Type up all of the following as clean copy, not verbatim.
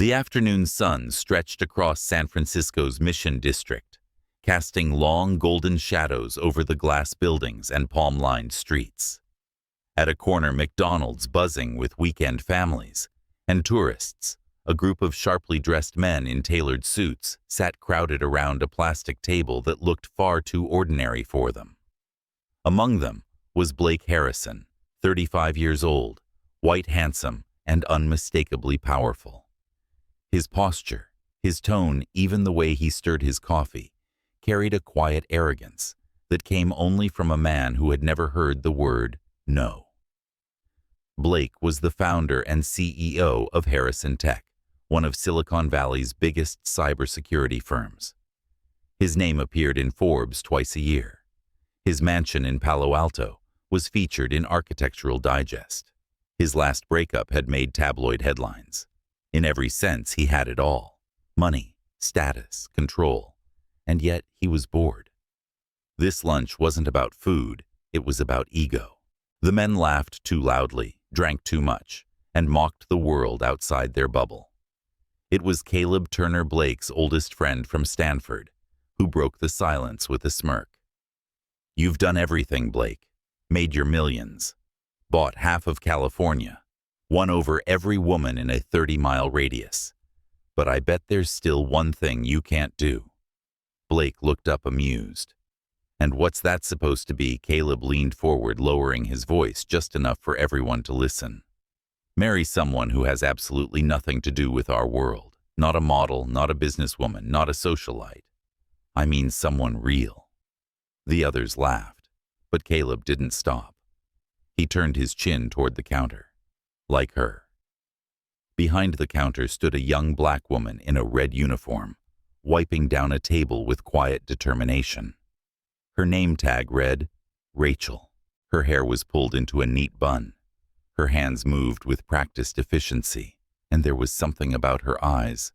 The afternoon sun stretched across San Francisco's Mission District, casting long golden shadows over the glass buildings and palm-lined streets. At a corner, McDonald's buzzing with weekend families, and tourists, a group of sharply dressed men in tailored suits, sat crowded around a plastic table that looked far too ordinary for them. Among them was Blake Harrison, 35 years old, white, handsome, and unmistakably powerful. His posture, his tone, even the way he stirred his coffee, carried a quiet arrogance that came only from a man who had never heard the word no. Blake was the founder and CEO of Harrison Tech, one of Silicon Valley's biggest cybersecurity firms. His name appeared in Forbes twice a year. His mansion in Palo Alto was featured in Architectural Digest. His last breakup had made tabloid headlines. In every sense, he had it all: money, status, control. And yet he was bored. This lunch wasn't about food, it was about ego. The men laughed too loudly, drank too much, and mocked the world outside their bubble. It was Caleb Turner Blake's oldest friend from Stanford, who broke the silence with a smirk. "You've done everything, Blake. Made your millions. Bought half of California. Won over every woman in a 30-mile radius. But I bet there's still one thing you can't do." Blake looked up amused. "And what's that supposed to be?" Caleb leaned forward, lowering his voice just enough for everyone to listen. "Marry someone who has absolutely nothing to do with our world. Not a model, not a businesswoman, not a socialite. I mean someone real." The others laughed, but Caleb didn't stop. He turned his chin toward the counter. "Like her." Behind the counter stood a young black woman in a red uniform, wiping down a table with quiet determination. Her name tag read, Rachel. Her hair was pulled into a neat bun. Her hands moved with practiced efficiency, and there was something about her eyes,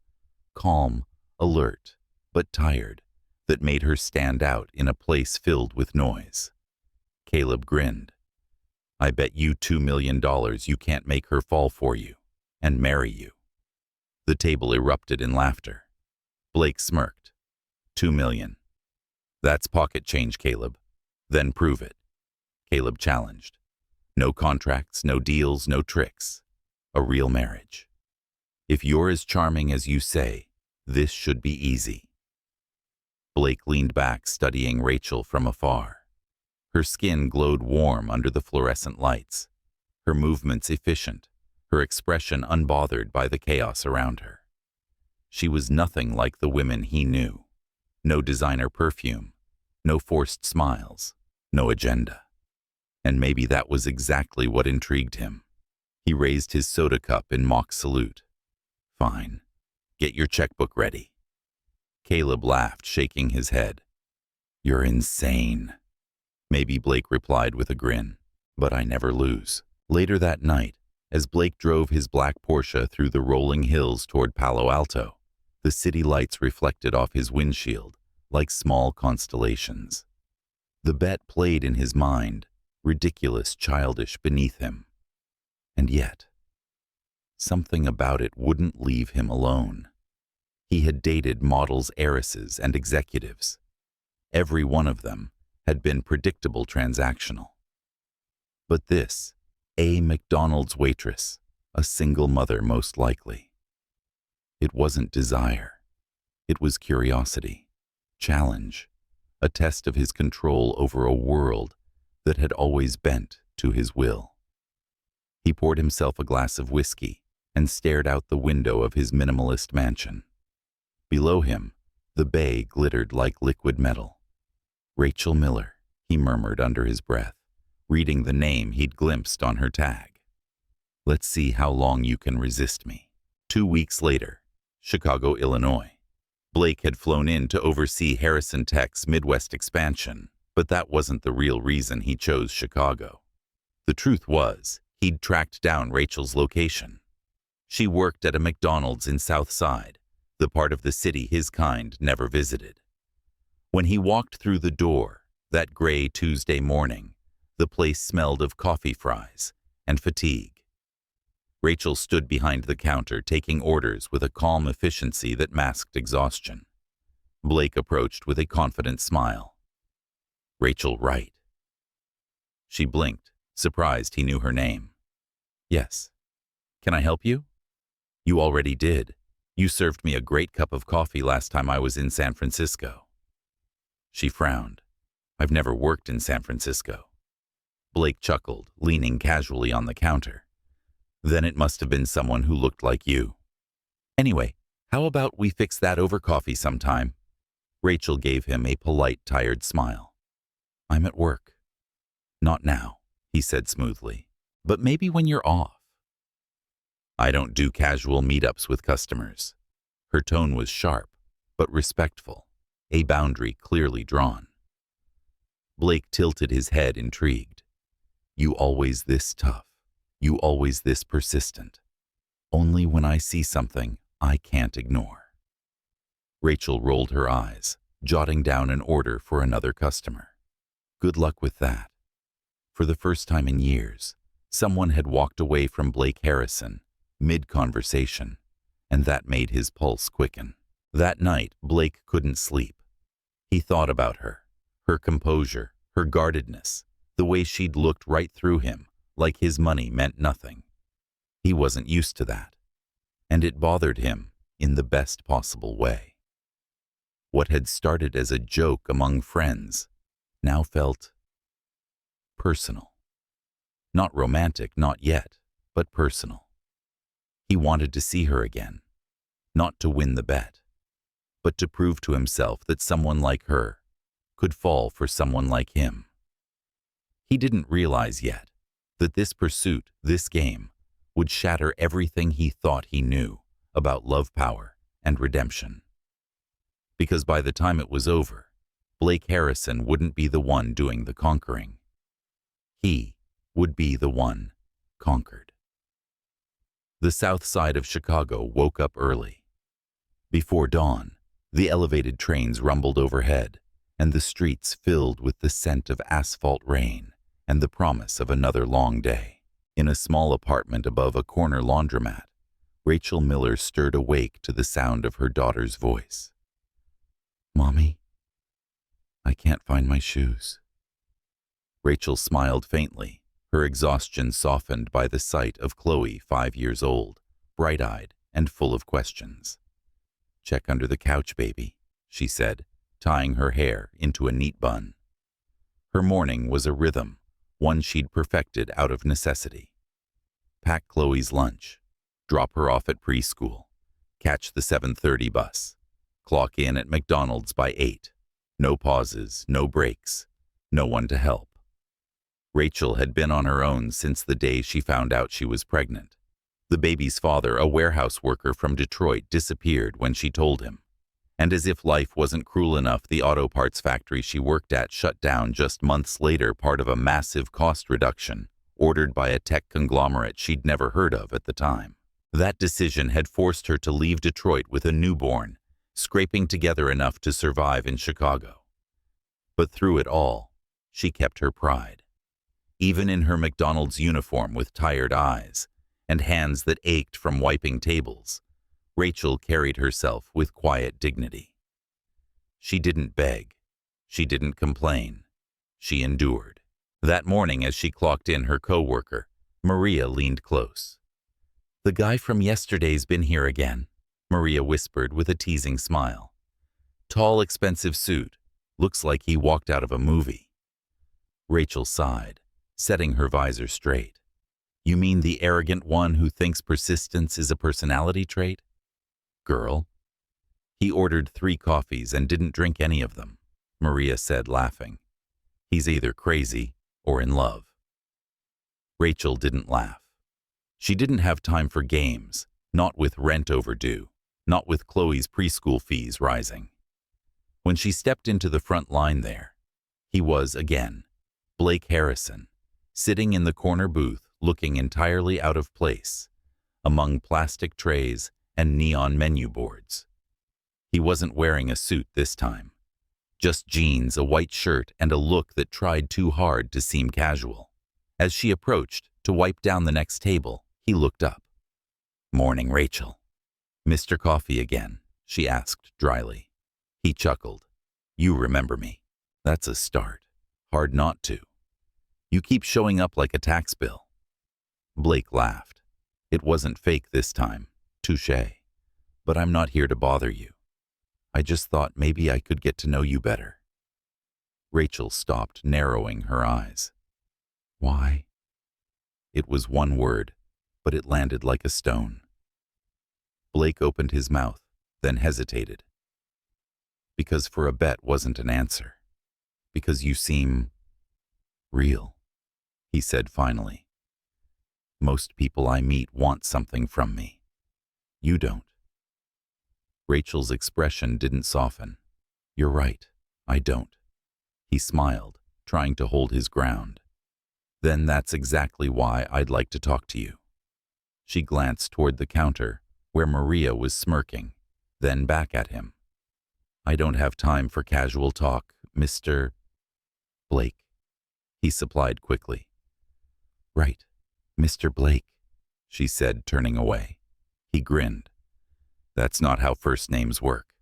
calm, alert, but tired, that made her stand out in a place filled with noise. Caleb grinned. "I bet you $2 million you can't make her fall for you and marry you." The table erupted in laughter. Blake smirked. $2 million. That's pocket change, Caleb. Then prove it. Caleb challenged. No contracts, no deals, no tricks. A real marriage. If you're as charming as you say, this should be easy. Blake leaned back, studying Rachel from afar. Her skin glowed warm under the fluorescent lights, her movements efficient, her expression unbothered by the chaos around her. She was nothing like the women he knew. No designer perfume, no forced smiles, no agenda. And maybe that was exactly what intrigued him. He raised his soda cup in mock salute. "Fine. Get your checkbook ready." Caleb laughed, shaking his head. "You're insane." "Maybe," Blake replied with a grin, "but I never lose." Later that night, as Blake drove his black Porsche through the rolling hills toward Palo Alto, the city lights reflected off his windshield like small constellations. The bet played in his mind, ridiculous, childish beneath him. And yet, something about it wouldn't leave him alone. He had dated models, heiresses, and executives. Every one of them had been predictable, transactional. But this, a McDonald's waitress, a single mother most likely. It wasn't desire. It was curiosity, challenge, a test of his control over a world that had always bent to his will. He poured himself a glass of whiskey and stared out the window of his minimalist mansion. Below him, the bay glittered like liquid metal. "Rachel Miller," he murmured under his breath, reading the name he'd glimpsed on her tag. "Let's see how long you can resist me." 2 weeks later, Chicago, Illinois. Blake had flown in to oversee Harrison Tech's Midwest expansion, but that wasn't the real reason he chose Chicago. The truth was, he'd tracked down Rachel's location. She worked at a McDonald's in South Side, the part of the city his kind never visited. When he walked through the door, that gray Tuesday morning, the place smelled of coffee fries and fatigue. Rachel stood behind the counter, taking orders with a calm efficiency that masked exhaustion. Blake approached with a confident smile. "Rachel Wright." She blinked, surprised he knew her name. "Yes. Can I help you?" "You already did. You served me a great cup of coffee last time I was in San Francisco." She frowned. "I've never worked in San Francisco." Blake chuckled, leaning casually on the counter. "Then it must have been someone who looked like you. Anyway, how about we fix that over coffee sometime?" Rachel gave him a polite, tired smile. "I'm at work." "Not now," he said smoothly, "but maybe when you're off." "I don't do casual meetups with customers." Her tone was sharp, but respectful, a boundary clearly drawn. Blake tilted his head, intrigued. "You always this tough? You always this persistent? Only when I see something I can't ignore." Rachel rolled her eyes, jotting down an order for another customer. Good luck with that. For the first time in years, someone had walked away from Blake Harrison, mid-conversation, and that made his pulse quicken. That night, Blake couldn't sleep. He thought about her composure, her guardedness, the way she'd looked right through him, like his money meant nothing. He wasn't used to that, and it bothered him in the best possible way. What had started as a joke among friends now felt personal. Not romantic, not yet, but personal. He wanted to see her again, not to win the bet, but to prove to himself that someone like her could fall for someone like him. He didn't realize yet that this pursuit, this game, would shatter everything he thought he knew about love, power, and redemption. Because by the time it was over, Blake Harrison wouldn't be the one doing the conquering. He would be the one conquered. The south side of Chicago woke up early. Before dawn, the elevated trains rumbled overhead, and the streets filled with the scent of asphalt rain and the promise of another long day. In a small apartment above a corner laundromat, Rachel Miller stirred awake to the sound of her daughter's voice. "Mommy, I can't find my shoes." Rachel smiled faintly, her exhaustion softened by the sight of Chloe, 5 years old, bright-eyed and full of questions. "Check under the couch, baby," she said, tying her hair into a neat bun. Her morning was a rhythm, one she'd perfected out of necessity. Pack Chloe's lunch, drop her off at preschool, catch the 7:30 bus, clock in at McDonald's by 8. No pauses, no breaks, no one to help. Rachel had been on her own since the day she found out she was pregnant. The baby's father, a warehouse worker from Detroit, disappeared when she told him. And as if life wasn't cruel enough, the auto parts factory she worked at shut down just months later, part of a massive cost reduction ordered by a tech conglomerate she'd never heard of at the time. That decision had forced her to leave Detroit with a newborn, scraping together enough to survive in Chicago. But through it all, she kept her pride. Even in her McDonald's uniform with tired eyes and hands that ached from wiping tables, Rachel carried herself with quiet dignity. She didn't beg. She didn't complain. She endured. That morning, as she clocked in, her coworker, Maria, leaned close. "The guy from yesterday's been here again," Maria whispered with a teasing smile. "Tall, expensive suit. Looks like he walked out of a movie." Rachel sighed, setting her visor straight. "You mean the arrogant one who thinks persistence is a personality trait? Girl." "He ordered 3 coffees and didn't drink any of them," Maria said, laughing. "He's either crazy or in love." Rachel didn't laugh. She didn't have time for games, not with rent overdue, not with Chloe's preschool fees rising. When she stepped into the front line there, he was, again, Blake Harrison, sitting in the corner booth, looking entirely out of place, among plastic trays and neon menu boards. He wasn't wearing a suit this time. Just jeans, a white shirt, and a look that tried too hard to seem casual. As she approached to wipe down the next table, he looked up. Morning, Rachel. Mr. Coffee again, she asked dryly. He chuckled. You remember me. That's a start. Hard not to. You keep showing up like a tax bill. Blake laughed. It wasn't fake this time. Touché. But I'm not here to bother you. I just thought maybe I could get to know you better. Rachel stopped, narrowing her eyes. Why? It was one word, but it landed like a stone. Blake opened his mouth, then hesitated. Because for a bet wasn't an answer. Because you seem real, he said finally. Most people I meet want something from me. You don't. Rachel's expression didn't soften. You're right, I don't. He smiled, trying to hold his ground. Then that's exactly why I'd like to talk to you. She glanced toward the counter, where Maria was smirking, then back at him. I don't have time for casual talk, Mr. Blake, he supplied quickly. Right, Mr. Blake, she said, turning away. He grinned. That's not how first names work.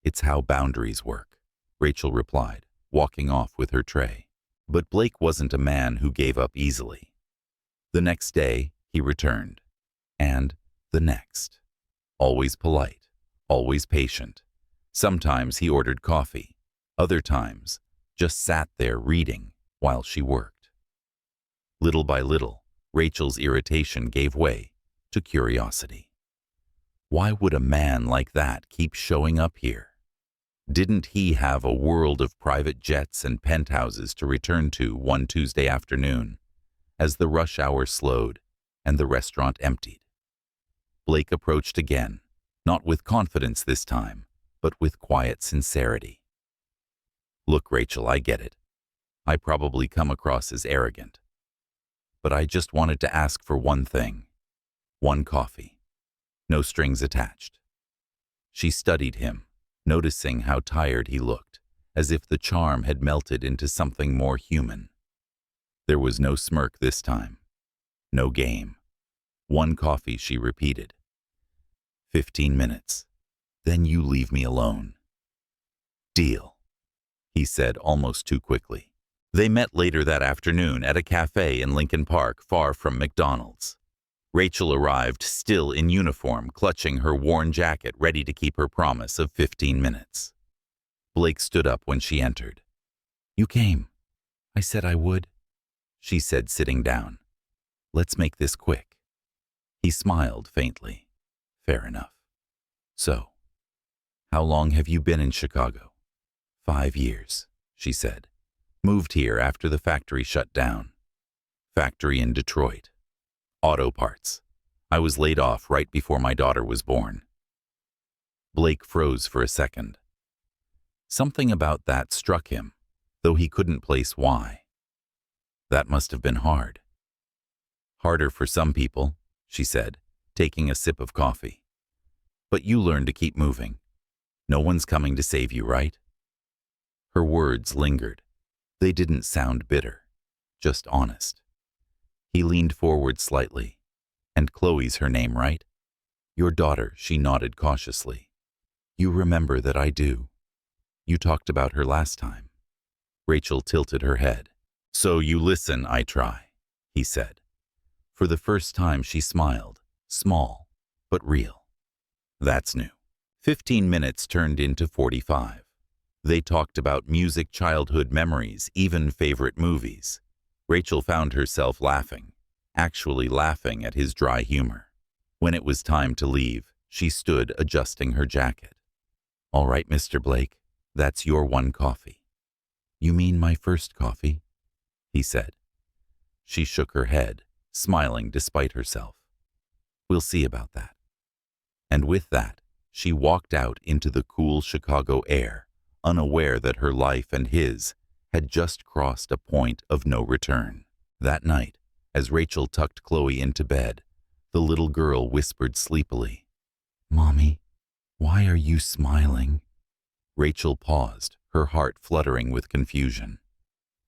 It's how boundaries work, Rachel replied, walking off with her tray. But Blake wasn't a man who gave up easily. The next day, he returned. And the next. Always polite, always patient. Sometimes he ordered coffee. Other times, just sat there reading while she worked. Little by little, Rachel's irritation gave way to curiosity. Why would a man like that keep showing up here? Didn't he have a world of private jets and penthouses to return to one Tuesday afternoon, as the rush hour slowed and the restaurant emptied? Blake approached again, not with confidence this time, but with quiet sincerity. Look, Rachel, I get it. I probably come across as arrogant. But I just wanted to ask for one thing. One coffee. No strings attached. She studied him, noticing how tired he looked, as if the charm had melted into something more human. There was no smirk this time. No game. One coffee, she repeated. 15 minutes. Then you leave me alone. Deal, he said almost too quickly. They met later that afternoon at a cafe in Lincoln Park, far from McDonald's. Rachel arrived still in uniform, clutching her worn jacket, ready to keep her promise of 15 minutes. Blake stood up when she entered. You came. I said I would, she said, sitting down. Let's make this quick. He smiled faintly. Fair enough. So, how long have you been in Chicago? 5 years, she said. Moved here after the factory shut down. Factory in Detroit. Auto parts. I was laid off right before my daughter was born. Blake froze for a second. Something about that struck him, though he couldn't place why. That must have been hard. Harder for some people, she said, taking a sip of coffee. But you learn to keep moving. No one's coming to save you, right? Her words lingered. They didn't sound bitter, just honest. He leaned forward slightly. And Chloe's her name, right? Your daughter, she nodded cautiously. You remember that I do. You talked about her last time. Rachel tilted her head. So you listen, I try, he said. For the first time she smiled, small, but real. That's new. 15 minutes turned into 45. They talked about music, childhood memories, even favorite movies. Rachel found herself laughing, actually laughing at his dry humor. When it was time to leave, she stood adjusting her jacket. All right, Mr. Blake, that's your one coffee. You mean my first coffee? He said. She shook her head, smiling despite herself. We'll see about that. And with that, she walked out into the cool Chicago air, unaware that her life and his had just crossed a point of no return. That night, as Rachel tucked Chloe into bed, the little girl whispered sleepily, Mommy, why are you smiling? Rachel paused, her heart fluttering with confusion.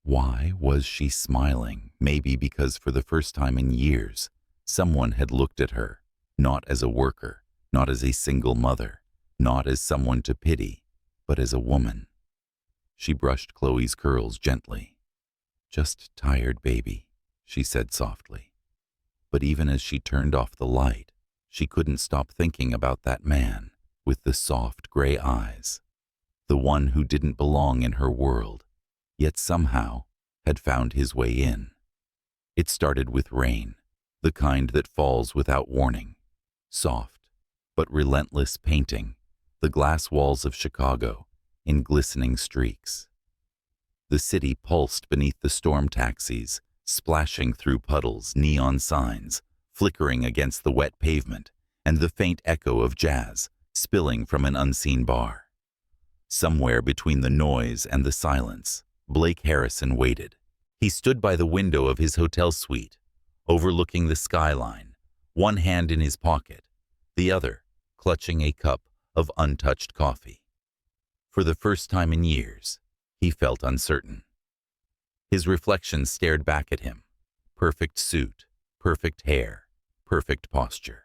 Why was she smiling? Maybe because for the first time in years, someone had looked at her Not as a worker, not as a single mother, not as someone to pity, but as a woman. She brushed Chloe's curls gently. "Just tired, baby," she said softly. But even as she turned off the light, she couldn't stop thinking about that man with the soft gray eyes, the one who didn't belong in her world, yet somehow had found his way in. It started with rain, the kind that falls without warning, soft but relentless, painting the glass walls of Chicago in glistening streaks. The city pulsed beneath the storm taxis, splashing through puddles, neon signs flickering against the wet pavement, and the faint echo of jazz spilling from an unseen bar. Somewhere between the noise and the silence, Blake Harrison waited. He stood by the window of his hotel suite, overlooking the skyline, one hand in his pocket, the other clutching a cup of untouched coffee. For the first time in years, he felt uncertain. His reflection stared back at him. Perfect suit, perfect hair, perfect posture.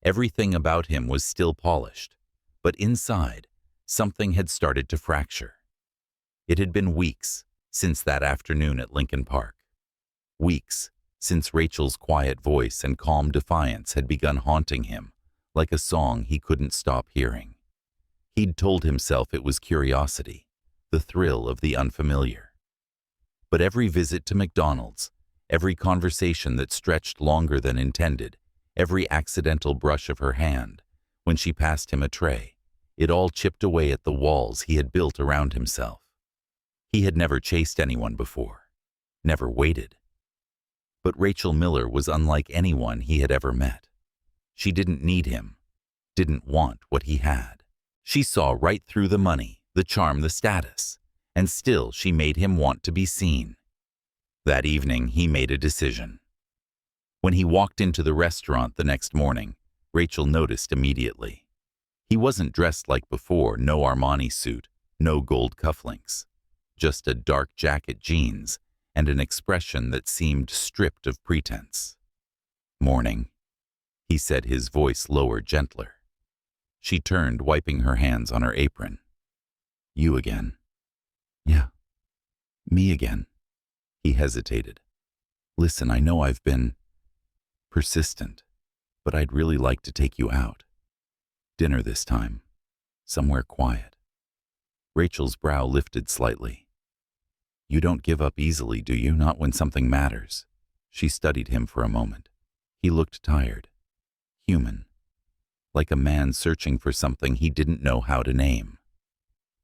Everything about him was still polished, but inside, something had started to fracture. It had been weeks since that afternoon at Lincoln Park. Weeks since Rachel's quiet voice and calm defiance had begun haunting him like a song he couldn't stop hearing. He'd told himself it was curiosity, the thrill of the unfamiliar. But every visit to McDonald's, every conversation that stretched longer than intended, every accidental brush of her hand when she passed him a tray, it all chipped away at the walls he had built around himself. He had never chased anyone before, never waited. But Rachel Miller was unlike anyone he had ever met. She didn't need him, didn't want what he had. She saw right through the money, the charm, the status, and still she made him want to be seen. That evening, he made a decision. When he walked into the restaurant the next morning, Rachel noticed immediately. He wasn't dressed like before, no Armani suit, no gold cufflinks, just a dark jacket, jeans, and an expression that seemed stripped of pretense. "Morning," he said, his voice lower, gentler. She turned, wiping her hands on her apron. "You again?" "Yeah, me again." He hesitated. "Listen, I know I've been persistent, but I'd really like to take you out. Dinner this time, somewhere quiet." Rachel's brow lifted slightly. "You don't give up easily, do you? Not when something matters." She studied him for a moment. He looked tired, human, like a man searching for something he didn't know how to name.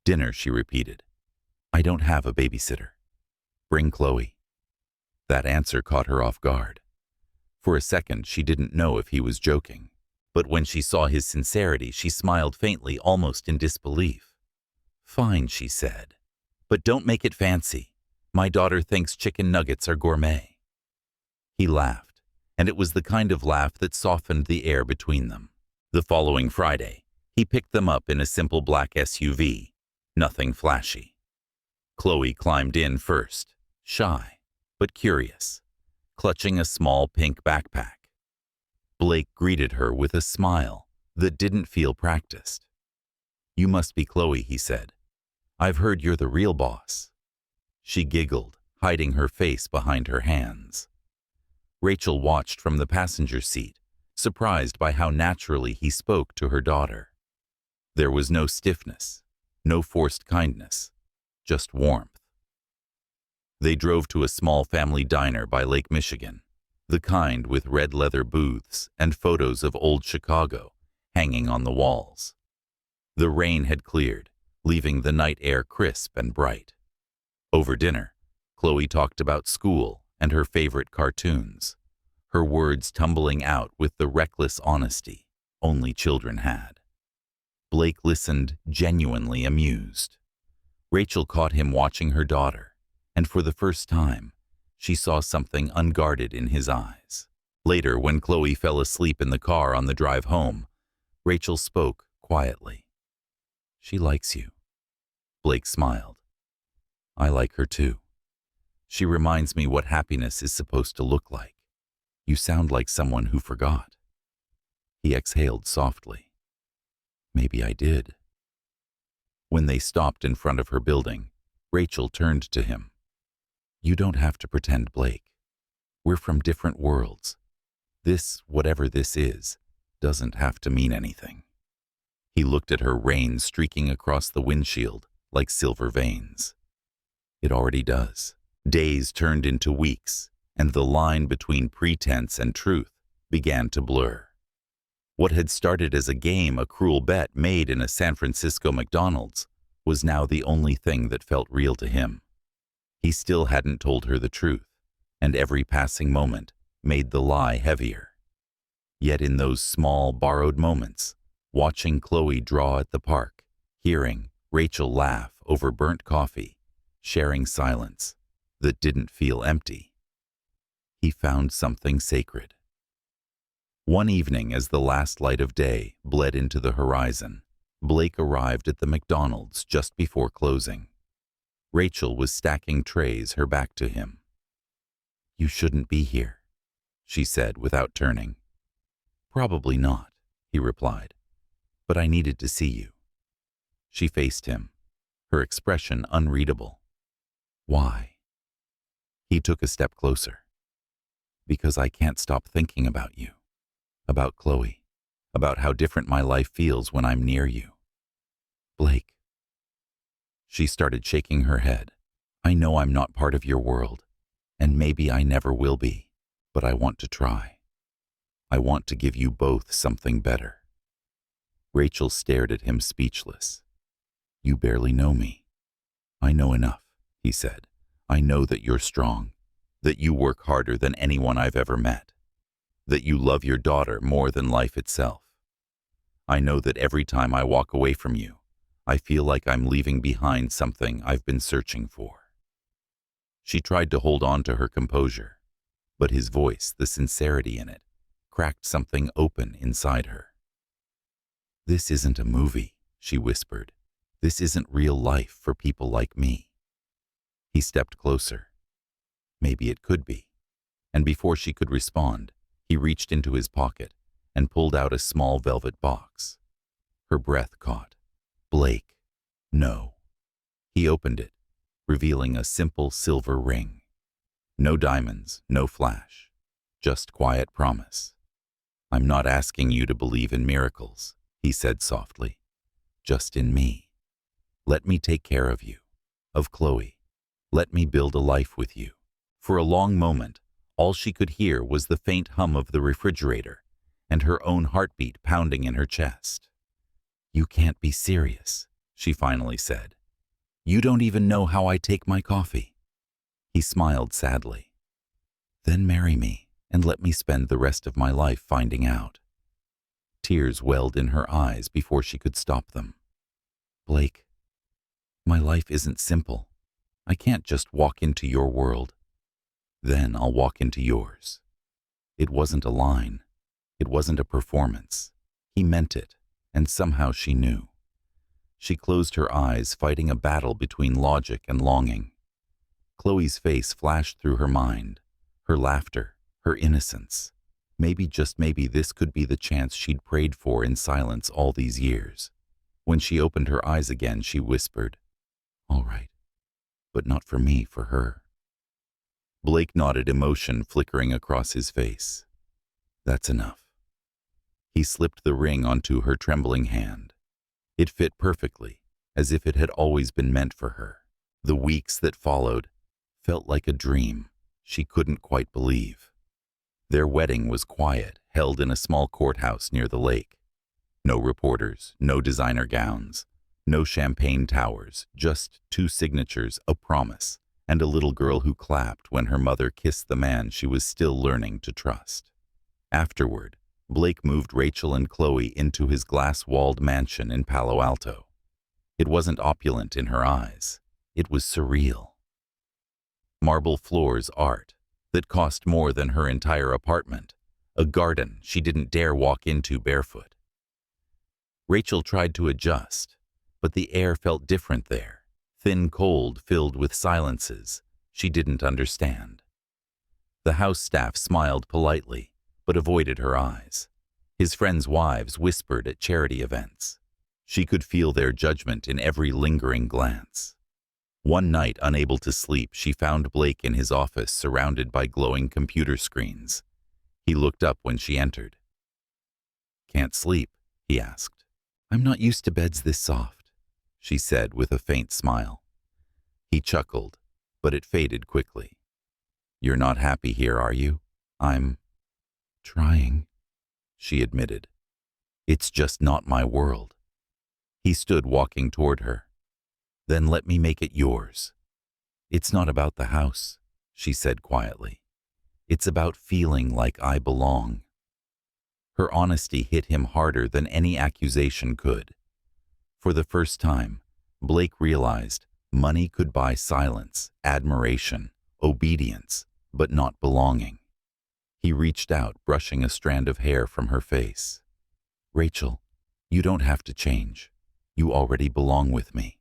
"Dinner," she repeated. "I don't have a babysitter. Bring Chloe." That answer caught her off guard. For a second, she didn't know if he was joking. But when she saw his sincerity, she smiled faintly, almost in disbelief. "Fine," she said. "But don't make it fancy. My daughter thinks chicken nuggets are gourmet." He laughed, and it was the kind of laugh that softened the air between them. The following Friday, he picked them up in a simple black SUV, nothing flashy. Chloe climbed in first, shy but curious, clutching a small pink backpack. Blake greeted her with a smile that didn't feel practiced. "You must be Chloe," he said. "I've heard you're the real boss." She giggled, hiding her face behind her hands. Rachel watched from the passenger seat, surprised by how naturally he spoke to her daughter. There was no stiffness, no forced kindness, just warmth. They drove to a small family diner by Lake Michigan, the kind with red leather booths and photos of old Chicago hanging on the walls. The rain had cleared, leaving the night air crisp and bright. Over dinner, Chloe talked about school and her favorite cartoons, her words tumbling out with the reckless honesty only children had. Blake listened, genuinely amused. Rachel caught him watching her daughter, and for the first time, she saw something unguarded in his eyes. Later, when Chloe fell asleep in the car on the drive home, Rachel spoke quietly. "She likes you." Blake smiled. "I like her too. She reminds me what happiness is supposed to look like. You sound like someone who forgot." He exhaled softly. Maybe I did. When they stopped in front of her building, Rachel turned to him. You don't have to pretend, Blake. We're from different worlds. This, whatever this is, doesn't have to mean anything. He looked at her, rain streaking across the windshield like silver veins. It already does. Days turned into weeks, and the line between pretense and truth began to blur. What had started as a game, a cruel bet made in a San Francisco McDonald's, was now the only thing that felt real to him. He still hadn't told her the truth, and every passing moment made the lie heavier. Yet in those small, borrowed moments, watching Chloe draw at the park, hearing Rachel laugh over burnt coffee, sharing silence that didn't feel empty, he found something sacred. One evening, as the last light of day bled into the horizon, Blake arrived at the McDonald's just before closing. Rachel was stacking trays, her back to him. You shouldn't be here, she said without turning. Probably not, he replied, but I needed to see you. She faced him, her expression unreadable. Why? He took a step closer. Because I can't stop thinking about you, about Chloe, about how different my life feels when I'm near you. Blake. She started shaking her head. I know I'm not part of your world, and maybe I never will be, but I want to try. I want to give you both something better. Rachel stared at him, speechless. You barely know me. I know enough, he said. I know that you're strong, that you work harder than anyone I've ever met, that you love your daughter more than life itself. I know that every time I walk away from you, I feel like I'm leaving behind something I've been searching for. She tried to hold on to her composure, but his voice, the sincerity in it, cracked something open inside her. This isn't a movie, she whispered. This isn't real life for people like me. He stepped closer. Maybe it could be. And before she could respond, he reached into his pocket and pulled out a small velvet box. Her breath caught. Blake. No. He opened it, revealing a simple silver ring. No diamonds, no flash, just quiet promise. I'm not asking you to believe in miracles, he said softly. Just in me. Let me take care of you, of Chloe. Let me build a life with you. For a long moment, all she could hear was the faint hum of the refrigerator and her own heartbeat pounding in her chest. You can't be serious, she finally said. You don't even know how I take my coffee. He smiled sadly. Then marry me and let me spend the rest of my life finding out. Tears welled in her eyes before she could stop them. Blake, my life isn't simple. I can't just walk into your world. Then I'll walk into yours. It wasn't a line. It wasn't a performance. He meant it, and somehow she knew. She closed her eyes, fighting a battle between logic and longing. Chloe's face flashed through her mind, her laughter, her innocence. Maybe, just maybe, this could be the chance she'd prayed for in silence all these years. When she opened her eyes again, she whispered, All right, but not for me, for her. Blake nodded, emotion flickering across his face. That's enough. He slipped the ring onto her trembling hand. It fit perfectly, as if it had always been meant for her. The weeks that followed felt like a dream she couldn't quite believe. Their wedding was quiet, held in a small courthouse near the lake. No reporters, no designer gowns, no champagne towers, just 2 signatures, a promise, and a little girl who clapped when her mother kissed the man she was still learning to trust. Afterward, Blake moved Rachel and Chloe into his glass-walled mansion in Palo Alto. It wasn't opulent in her eyes. It was surreal. Marble floors, art that cost more than her entire apartment, a garden she didn't dare walk into barefoot. Rachel tried to adjust, but the air felt different there, thin, cold, filled with silences she didn't understand. The house staff smiled politely, but avoided her eyes. His friends' wives whispered at charity events. She could feel their judgment in every lingering glance. One night, unable to sleep, she found Blake in his office surrounded by glowing computer screens. He looked up when she entered. "Can't sleep?" he asked. "I'm not used to beds this soft," she said with a faint smile. He chuckled, but it faded quickly. "You're not happy here, are you?" "I'm trying," she admitted. "It's just not my world." He stood walking toward her. "Then let me make it yours." "It's not about the house," she said quietly. "It's about feeling like I belong." Her honesty hit him harder than any accusation could. For the first time, Blake realized money could buy silence, admiration, obedience, but not belonging. He reached out, brushing a strand of hair from her face. "Rachel, you don't have to change. You already belong with me."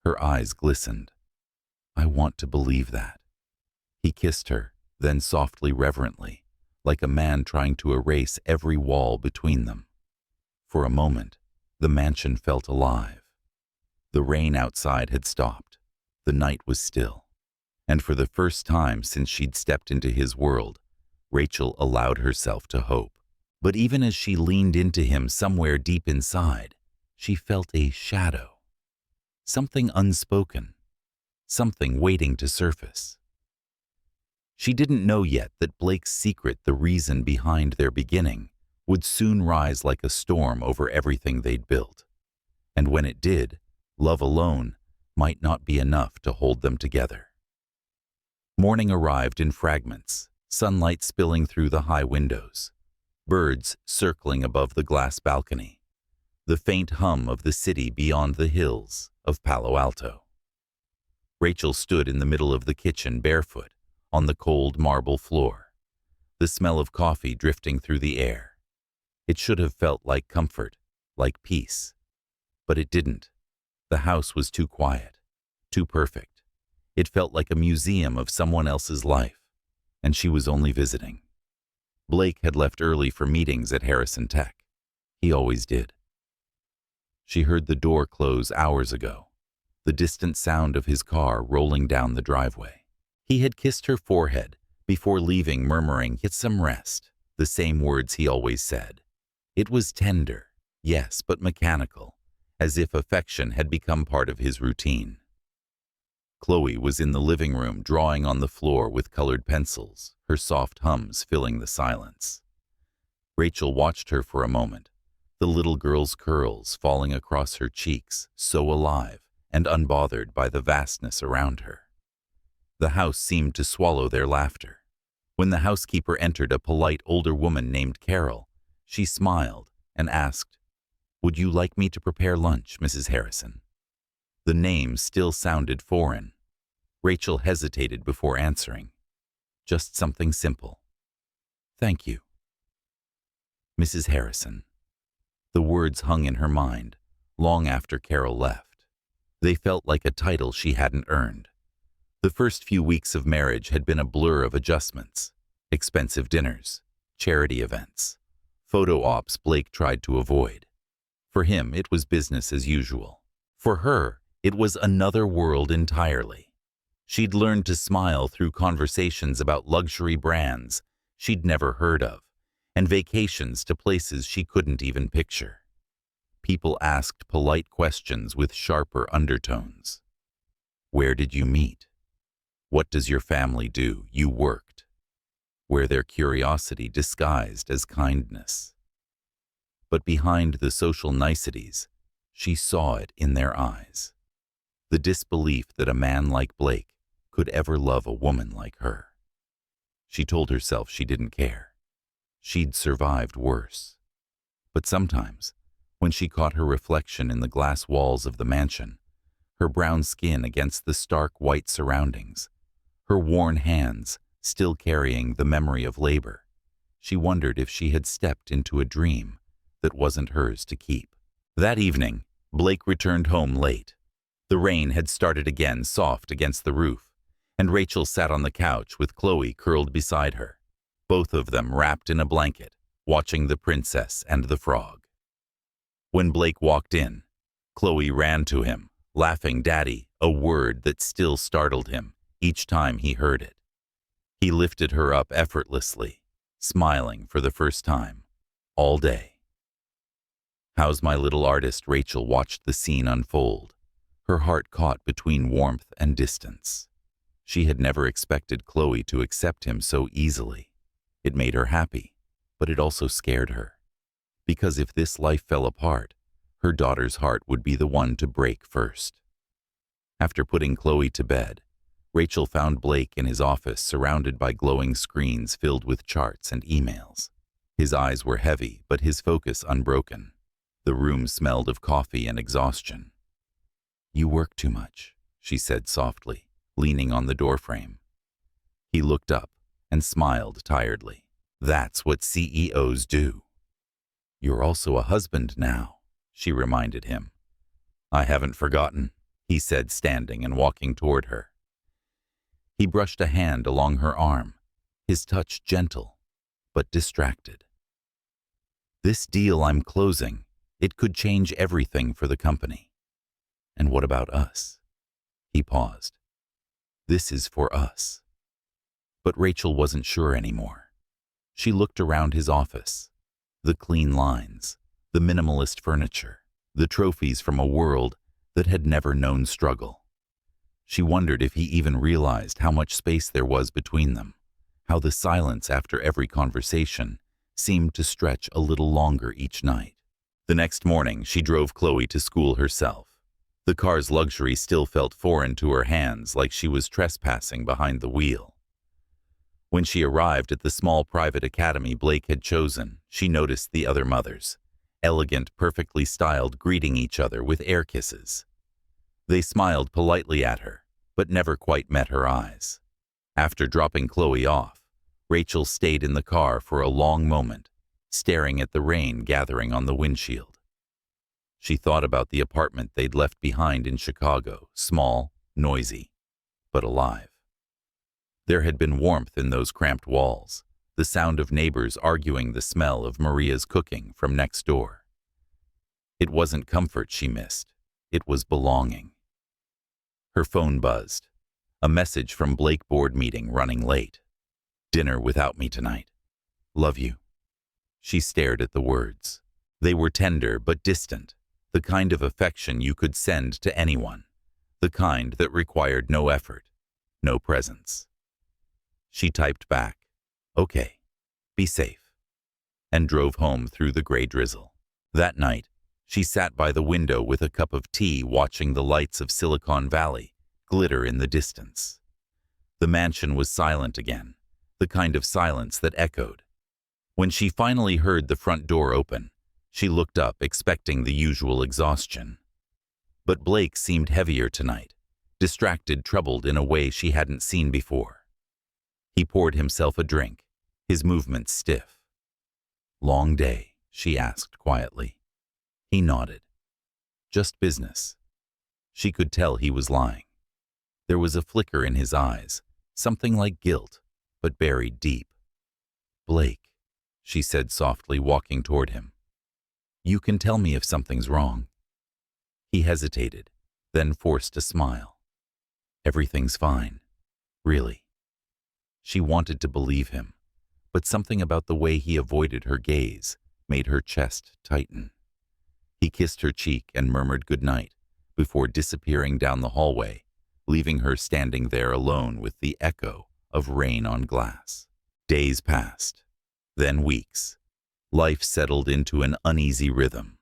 Her eyes glistened. "I want to believe that." He kissed her, then softly, reverently, like a man trying to erase every wall between them. For a moment, the mansion felt alive. The rain outside had stopped. The night was still. And for the first time since she'd stepped into his world, Rachel allowed herself to hope. But even as she leaned into him somewhere deep inside, she felt a shadow. Something unspoken. Something waiting to surface. She didn't know yet that Blake's secret, the reason behind their beginning, would soon rise like a storm over everything they'd built. And when it did, love alone might not be enough to hold them together. Morning arrived in fragments, sunlight spilling through the high windows, birds circling above the glass balcony, the faint hum of the city beyond the hills of Palo Alto. Rachel stood in the middle of the kitchen, barefoot, on the cold marble floor, the smell of coffee drifting through the air. It should have felt like comfort, like peace. But it didn't. The house was too quiet, too perfect. It felt like a museum of someone else's life, and she was only visiting. Blake had left early for meetings at Harrison Tech. He always did. She heard the door close hours ago, the distant sound of his car rolling down the driveway. He had kissed her forehead before leaving, murmuring, "Get some rest," the same words he always said. It was tender, yes, but mechanical, as if affection had become part of his routine. Chloe was in the living room, drawing on the floor with colored pencils, her soft hums filling the silence. Rachel watched her for a moment, the little girl's curls falling across her cheeks, so alive and unbothered by the vastness around her. The house seemed to swallow their laughter. When the housekeeper entered, a polite older woman named Carol, she smiled and asked, "Would you like me to prepare lunch, Mrs. Harrison?" The name still sounded foreign. Rachel hesitated before answering. "Just something simple." "Thank you." Mrs. Harrison. The words hung in her mind long after Carol left. They felt like a title she hadn't earned. The first few weeks of marriage had been a blur of adjustments, expensive dinners, charity events, photo ops Blake tried to avoid. For him, it was business as usual. For her, it was another world entirely. She'd learned to smile through conversations about luxury brands she'd never heard of, and vacations to places she couldn't even picture. People asked polite questions with sharper undertones. "Where did you meet? What does your family do? You worked," where their curiosity disguised as kindness. But behind the social niceties, she saw it in their eyes. The disbelief that a man like Blake could ever love a woman like her. She told herself she didn't care. She'd survived worse. But sometimes, when she caught her reflection in the glass walls of the mansion, her brown skin against the stark white surroundings, her worn hands still carrying the memory of labor, she wondered if she had stepped into a dream that wasn't hers to keep. That evening, Blake returned home late. The rain had started again, soft against the roof, and Rachel sat on the couch with Chloe curled beside her, both of them wrapped in a blanket, watching The Princess and the Frog. When Blake walked in, Chloe ran to him, laughing "Daddy," a word that still startled him each time he heard it. He lifted her up effortlessly, smiling for the first time all day. "How's my little artist?" Rachel watched the scene unfold, her heart caught between warmth and distance. She had never expected Chloe to accept him so easily. It made her happy, but it also scared her. Because if this life fell apart, her daughter's heart would be the one to break first. After putting Chloe to bed, Rachel found Blake in his office surrounded by glowing screens filled with charts and emails. His eyes were heavy, but his focus unbroken. The room smelled of coffee and exhaustion. "You work too much," she said softly, leaning on the doorframe. He looked up and smiled tiredly. "That's what CEOs do." "You're also a husband now," she reminded him. "I haven't forgotten," he said, standing and walking toward her. He brushed a hand along her arm, his touch gentle, but distracted. "This deal I'm closing, it could change everything for the company." "And what about us?" He paused. "This is for us." But Rachel wasn't sure anymore. She looked around his office. The clean lines, the minimalist furniture, the trophies from a world that had never known struggle. She wondered if he even realized how much space there was between them, how the silence after every conversation seemed to stretch a little longer each night. The next morning, she drove Chloe to school herself. The car's luxury still felt foreign to her hands, like she was trespassing behind the wheel. When she arrived at the small private academy Blake had chosen, she noticed the other mothers, elegant, perfectly styled, greeting each other with air kisses. They smiled politely at her, but never quite met her eyes. After dropping Chloe off, Rachel stayed in the car for a long moment, staring at the rain gathering on the windshield. She thought about the apartment they'd left behind in Chicago, small, noisy, but alive. There had been warmth in those cramped walls, the sound of neighbors arguing, the smell of Maria's cooking from next door. It wasn't comfort she missed, it was belonging. Her phone buzzed. A message from Blake: board meeting running late. "Dinner without me tonight. Love you." She stared at the words. They were tender but distant, the kind of affection you could send to anyone, the kind that required no effort, no presence. She typed back, "Okay, be safe," and drove home through the gray drizzle. That night, she sat by the window with a cup of tea, watching the lights of Silicon Valley glitter in the distance. The mansion was silent again, the kind of silence that echoed. When she finally heard the front door open, she looked up, expecting the usual exhaustion. But Blake seemed heavier tonight, distracted, troubled in a way she hadn't seen before. He poured himself a drink, his movements stiff. "Long day?" she asked quietly. He nodded. "Just business." She could tell he was lying. There was a flicker in his eyes, something like guilt, but buried deep. "Blake," she said softly, walking toward him. "You can tell me if something's wrong." He hesitated, then forced a smile. "Everything's fine, really." She wanted to believe him, but something about the way he avoided her gaze made her chest tighten. He kissed her cheek and murmured goodnight before disappearing down the hallway, leaving her standing there alone with the echo of rain on glass. Days passed, then weeks. Life settled into an uneasy rhythm.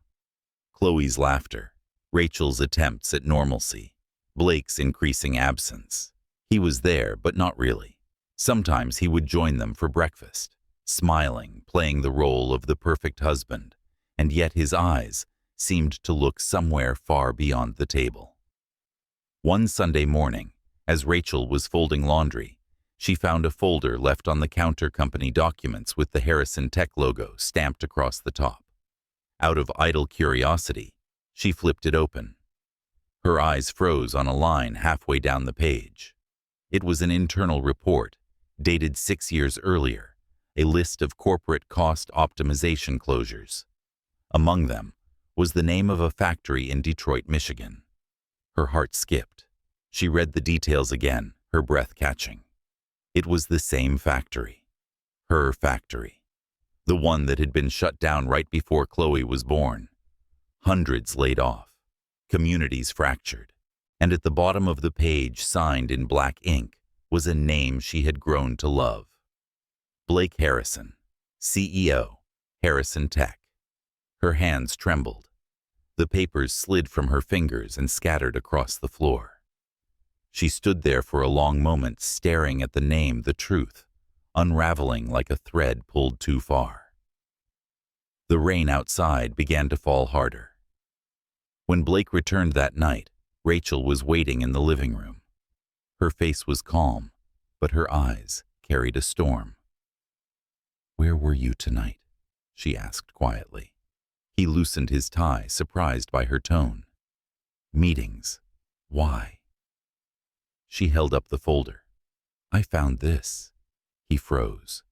Chloe's laughter, Rachel's attempts at normalcy, Blake's increasing absence. He was there, but not really. Sometimes he would join them for breakfast, smiling, playing the role of the perfect husband, and yet his eyes seemed to look somewhere far beyond the table. One Sunday morning, as Rachel was folding laundry, she found a folder left on the counter, company documents with the Harrison Tech logo stamped across the top. Out of idle curiosity, she flipped it open. Her eyes froze on a line halfway down the page. It was an internal report, dated 6 years earlier, a list of corporate cost optimization closures. Among them was the name of a factory in Detroit, Michigan. Her heart skipped. She read the details again, her breath catching. It was the same factory. Her factory. The one that had been shut down right before Chloe was born. Hundreds laid off. Communities fractured. And at the bottom of the page, signed in black ink, was a name she had grown to love. Blake Harrison, CEO, Harrison Tech. Her hands trembled. The papers slid from her fingers and scattered across the floor. She stood there for a long moment, staring at the name, the truth, unraveling like a thread pulled too far. The rain outside began to fall harder. When Blake returned that night, Rachel was waiting in the living room. Her face was calm, but her eyes carried a storm. "Where were you tonight?" she asked quietly. He loosened his tie, surprised by her tone. "Meetings. Why?" She held up the folder. "I found this." He froze.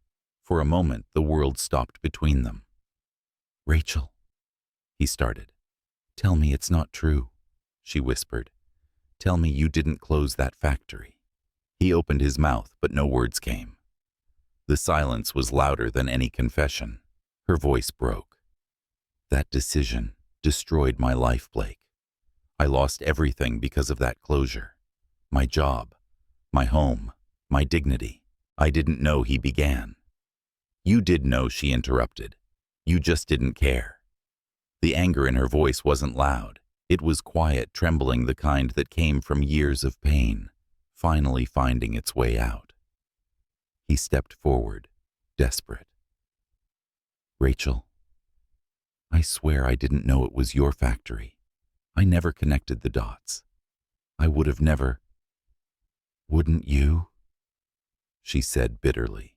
For a moment, the world stopped between them. "Rachel," he started. "Tell me it's not true," she whispered. "Tell me you didn't close that factory." He opened his mouth, but no words came. The silence was louder than any confession. Her voice broke. "That decision destroyed my life, Blake. I lost everything because of that closure. My job, my home, my dignity. I didn't know," he began. "You did know," she interrupted. "You just didn't care." The anger in her voice wasn't loud. It was quiet, trembling, the kind that came from years of pain, finally finding its way out. He stepped forward, desperate. "Rachel, I swear I didn't know it was your factory. I never connected the dots. I would have never." "Wouldn't you?" she said bitterly.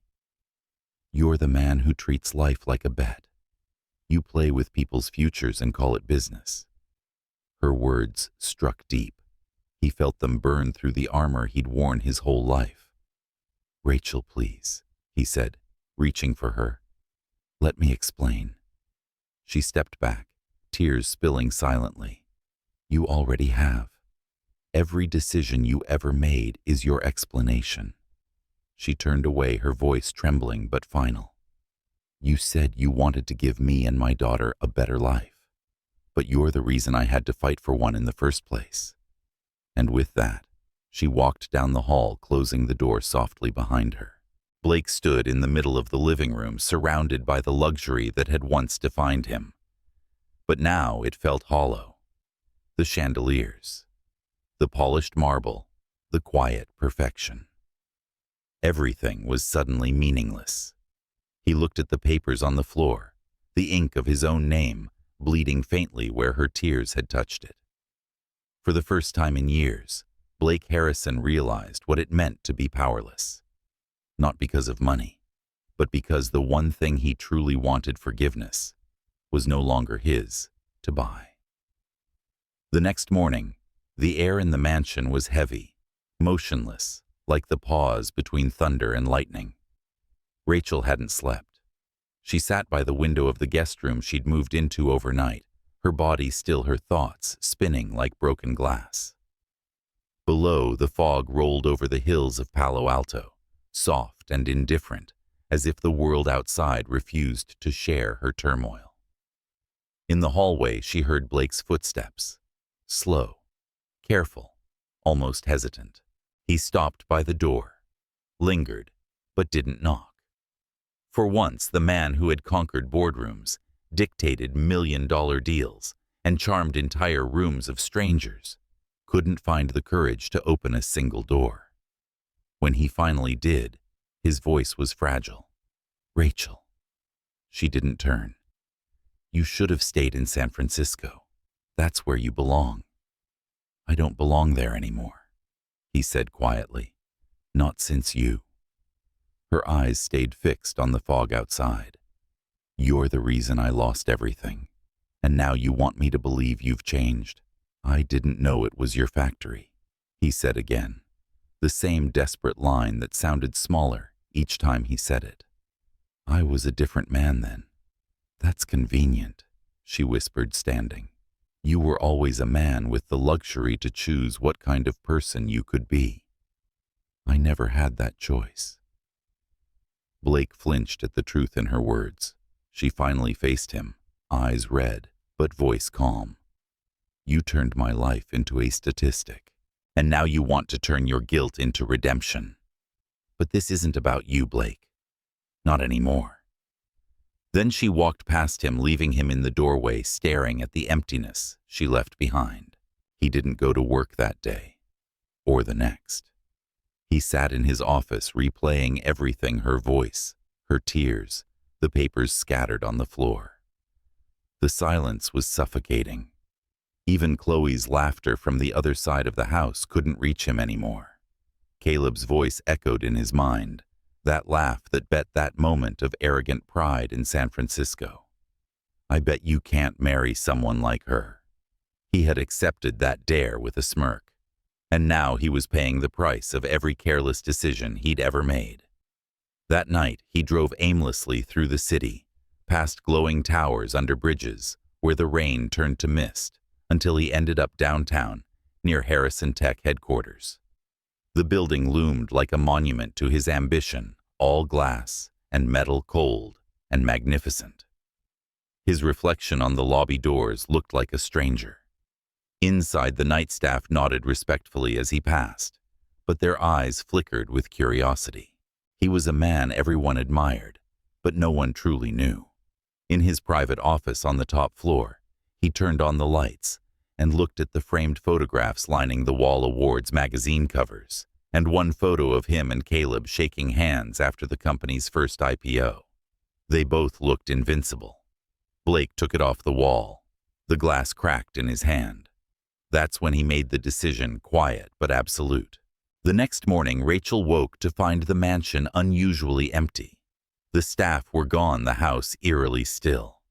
"You're the man who treats life like a bet. You play with people's futures and call it business." Her words struck deep. He felt them burn through the armor he'd worn his whole life. "Rachel, please," he said, reaching for her. "Let me explain." She stepped back, tears spilling silently. "You already have. Every decision you ever made is your explanation." She turned away, her voice trembling but final. "You said you wanted to give me and my daughter a better life, but you're the reason I had to fight for one in the first place." And with that, she walked down the hall, closing the door softly behind her. Blake stood in the middle of the living room, surrounded by the luxury that had once defined him. But now it felt hollow. The chandeliers, the polished marble, the quiet perfection. Everything was suddenly meaningless. He looked at the papers on the floor, the ink of his own name bleeding faintly where her tears had touched it. For the first time in years, Blake Harrison realized what it meant to be powerless. Not because of money, but because the one thing he truly wanted, forgiveness, was no longer his to buy. The next morning, the air in the mansion was heavy, motionless, like the pause between thunder and lightning. Rachel hadn't slept. She sat by the window of the guest room she'd moved into overnight, her body still, her thoughts spinning like broken glass. Below, the fog rolled over the hills of Palo Alto, soft and indifferent, as if the world outside refused to share her turmoil. In the hallway, she heard Blake's footsteps, slow, careful, almost hesitant. He stopped by the door, lingered, but didn't knock. For once, the man who had conquered boardrooms, dictated million-dollar deals, and charmed entire rooms of strangers, couldn't find the courage to open a single door. When he finally did, his voice was fragile. "Rachel." She didn't turn. "You should have stayed in San Francisco. That's where you belong." "I don't belong there anymore," he said quietly. "Not since you." Her eyes stayed fixed on the fog outside. "You're the reason I lost everything, and now you want me to believe you've changed. I didn't know it was your factory," he said again, the same desperate line that sounded smaller each time he said it. I was a different man then. That's convenient, she whispered, standing. You were always a man with the luxury to choose what kind of person you could be. I never had that choice. Blake flinched at the truth in her words. She finally faced him, eyes red, but voice calm. You turned my life into a statistic, and now you want to turn your guilt into redemption. But this isn't about you, Blake. Not anymore. Then she walked past him, leaving him in the doorway, staring at the emptiness she left behind. He didn't go to work that day, or the next. He sat in his office, replaying everything: her voice, her tears, the papers scattered on the floor. The silence was suffocating. Even Chloe's laughter from the other side of the house couldn't reach him anymore. Caleb's voice echoed in his mind, that laugh that bet that moment of arrogant pride in San Francisco. I bet you can't marry someone like her. He had accepted that dare with a smirk, and now he was paying the price of every careless decision he'd ever made. That night, he drove aimlessly through the city, past glowing towers under bridges where the rain turned to mist, until he ended up downtown, near Harrison Tech headquarters. The building loomed like a monument to his ambition, all glass and metal, cold and magnificent. His reflection on the lobby doors looked like a stranger. Inside, the night staff nodded respectfully as he passed, but their eyes flickered with curiosity. He was a man everyone admired, but no one truly knew. In his private office on the top floor, he turned on the lights and looked at the framed photographs lining the wall: awards magazine covers, and one photo of him and Caleb shaking hands after the company's first IPO. They both looked invincible. Blake took it off the wall. The glass cracked in his hand. That's when he made the decision, quiet but absolute. The next morning, Rachel woke to find the mansion unusually empty. The staff were gone, the house eerily still.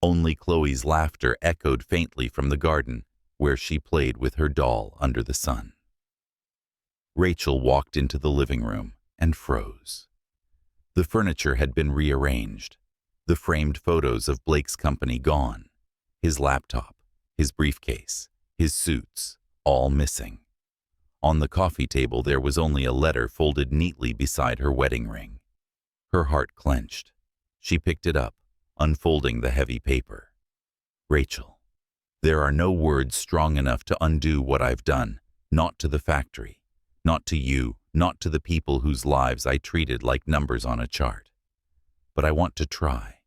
Only Chloe's laughter echoed faintly from the garden, where she played with her doll under the sun. Rachel walked into the living room and froze. The furniture had been rearranged, the framed photos of Blake's company gone, his laptop, his briefcase, his suits, all missing. On the coffee table there was only a letter folded neatly beside her wedding ring. Her heart clenched. She picked it up, unfolding the heavy paper. Rachel, there are no words strong enough to undo what I've done, not to the factory, not to you, not to the people whose lives I treated like numbers on a chart. But I want to try,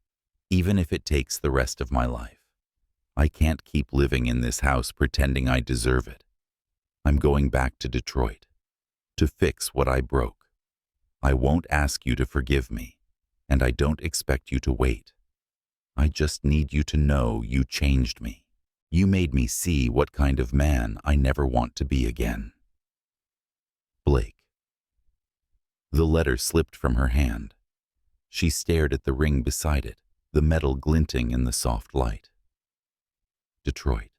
even if it takes the rest of my life. I can't keep living in this house pretending I deserve it. I'm going back to Detroit, to fix what I broke. I won't ask you to forgive me, and I don't expect you to wait. I just need you to know you changed me. You made me see what kind of man I never want to be again. Blake. The letter slipped from her hand. She stared at the ring beside it, the metal glinting in the soft light. Detroit.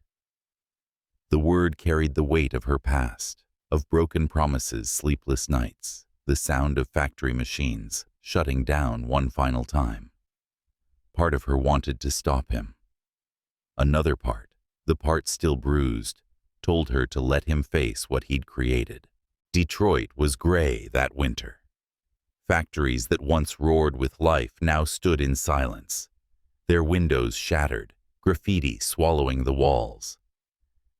The word carried the weight of her past, of broken promises, sleepless nights, the sound of factory machines shutting down one final time. Part of her wanted to stop him. Another part, the part still bruised, told her to let him face what he'd created. Detroit was gray that winter. Factories that once roared with life now stood in silence, their windows shattered, graffiti swallowing the walls.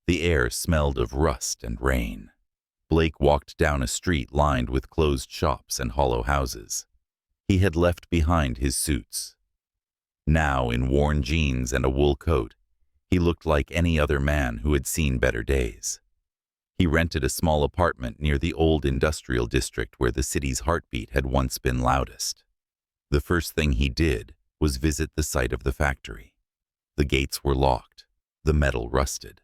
The air smelled of rust and rain. Blake walked down a street lined with closed shops and hollow houses. He had left behind his suits. Now, in worn jeans and a wool coat, he looked like any other man who had seen better days. He rented a small apartment near the old industrial district where the city's heartbeat had once been loudest. The first thing he did was visit the site of the factory. The gates were locked, the metal rusted.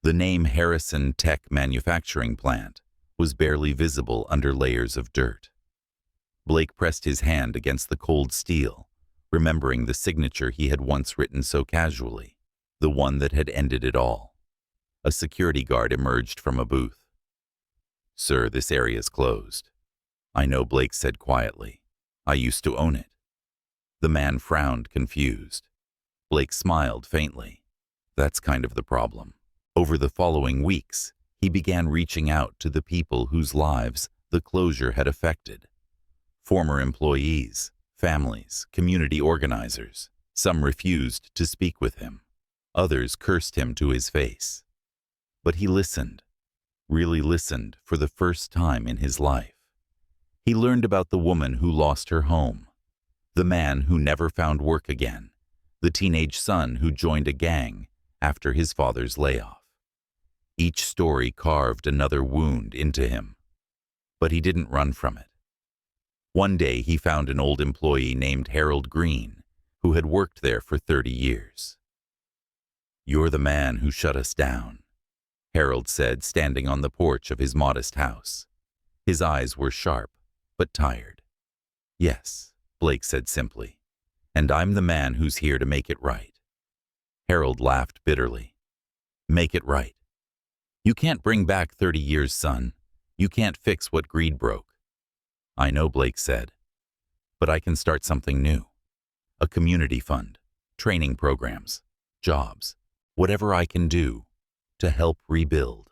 The name Harrison Tech Manufacturing Plant was barely visible under layers of dirt. Blake pressed his hand against the cold steel, remembering the signature he had once written so casually, the one that had ended it all. A security guard emerged from a booth. "Sir, this area is closed." "I know," Blake said quietly. I used to own it. The man frowned, confused. Blake smiled faintly. That's kind of the problem. Over the following weeks, he began reaching out to the people whose lives the closure had affected. Former employees, families, community organizers. Some refused to speak with him. Others cursed him to his face. But he listened, really listened for the first time in his life. He learned about the woman who lost her home, the man who never found work again, the teenage son who joined a gang after his father's layoff. Each story carved another wound into him, but he didn't run from it. One day he found an old employee named Harold Green, who had worked there for 30 years. "You're the man who shut us down," Harold said, standing on the porch of his modest house. His eyes were sharp, but tired. "Yes," Blake said simply, "and I'm the man who's here to make it right." Harold laughed bitterly. "Make it right? You can't bring back 30 years, son. You can't fix what greed broke." "I know," Blake said, "but I can start something new. A community fund, training programs, jobs, whatever I can do to help rebuild."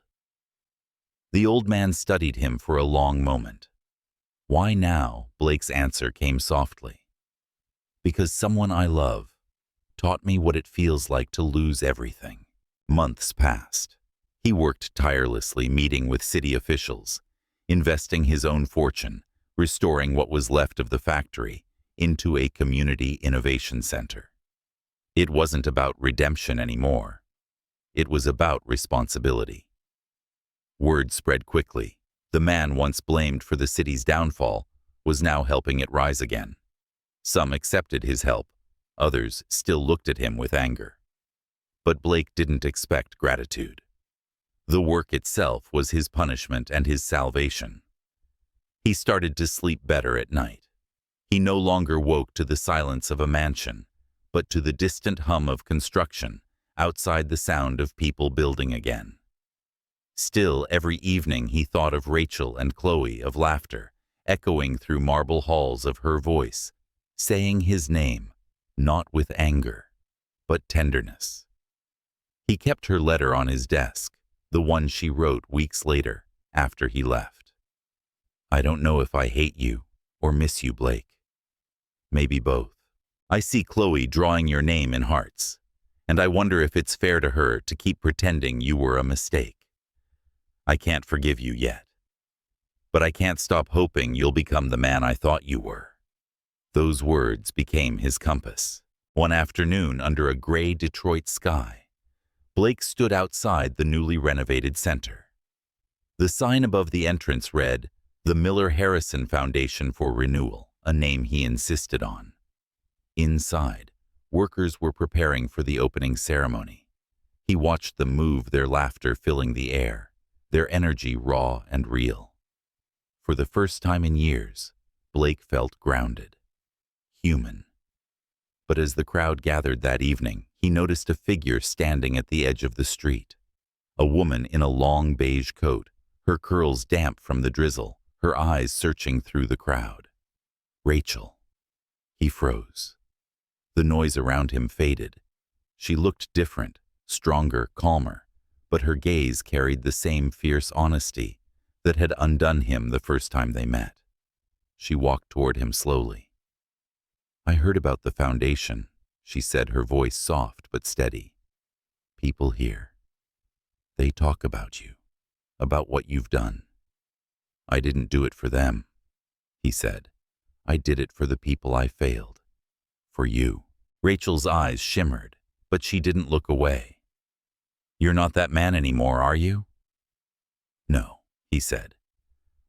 The old man studied him for a long moment. "Why now?" Blake's answer came softly. "Because someone I love taught me what it feels like to lose everything." Months passed. He worked tirelessly, meeting with city officials, investing his own fortune, restoring what was left of the factory into a community innovation center. It wasn't about redemption anymore. It was about responsibility. Word spread quickly. The man once blamed for the city's downfall was now helping it rise again. Some accepted his help. Others still looked at him with anger. But Blake didn't expect gratitude. The work itself was his punishment and his salvation. He started to sleep better at night. He no longer woke to the silence of a mansion, but to the distant hum of construction outside, the sound of people building again. Still, every evening he thought of Rachel and Chloe, of laughter echoing through marble halls, of her voice, saying his name, not with anger, but tenderness. He kept her letter on his desk, the one she wrote weeks later after he left. "I don't know if I hate you or miss you, Blake. Maybe both. I see Chloe drawing your name in hearts, and I wonder if it's fair to her to keep pretending you were a mistake. I can't forgive you yet, but I can't stop hoping you'll become the man I thought you were." Those words became his compass. One afternoon, under a gray Detroit sky, Blake stood outside the newly renovated center. The sign above the entrance read, "The Miller Harrison Foundation for Renewal," a name he insisted on. Inside, workers were preparing for the opening ceremony. He watched them move, their laughter filling the air, their energy raw and real. For the first time in years, Blake felt grounded, human. But as the crowd gathered that evening, he noticed a figure standing at the edge of the street. A woman in a long beige coat, her curls damp from the drizzle, her eyes searching through the crowd. Rachel. He froze. The noise around him faded. She looked different, stronger, calmer, but her gaze carried the same fierce honesty that had undone him the first time they met. She walked toward him slowly. "I heard about the foundation," she said, her voice soft but steady. "People here. They talk about you, about what you've done." "I didn't do it for them," he said. "I did it for the people I failed. For you." Rachel's eyes shimmered, but she didn't look away. "You're not that man anymore, are you?" "No," he said,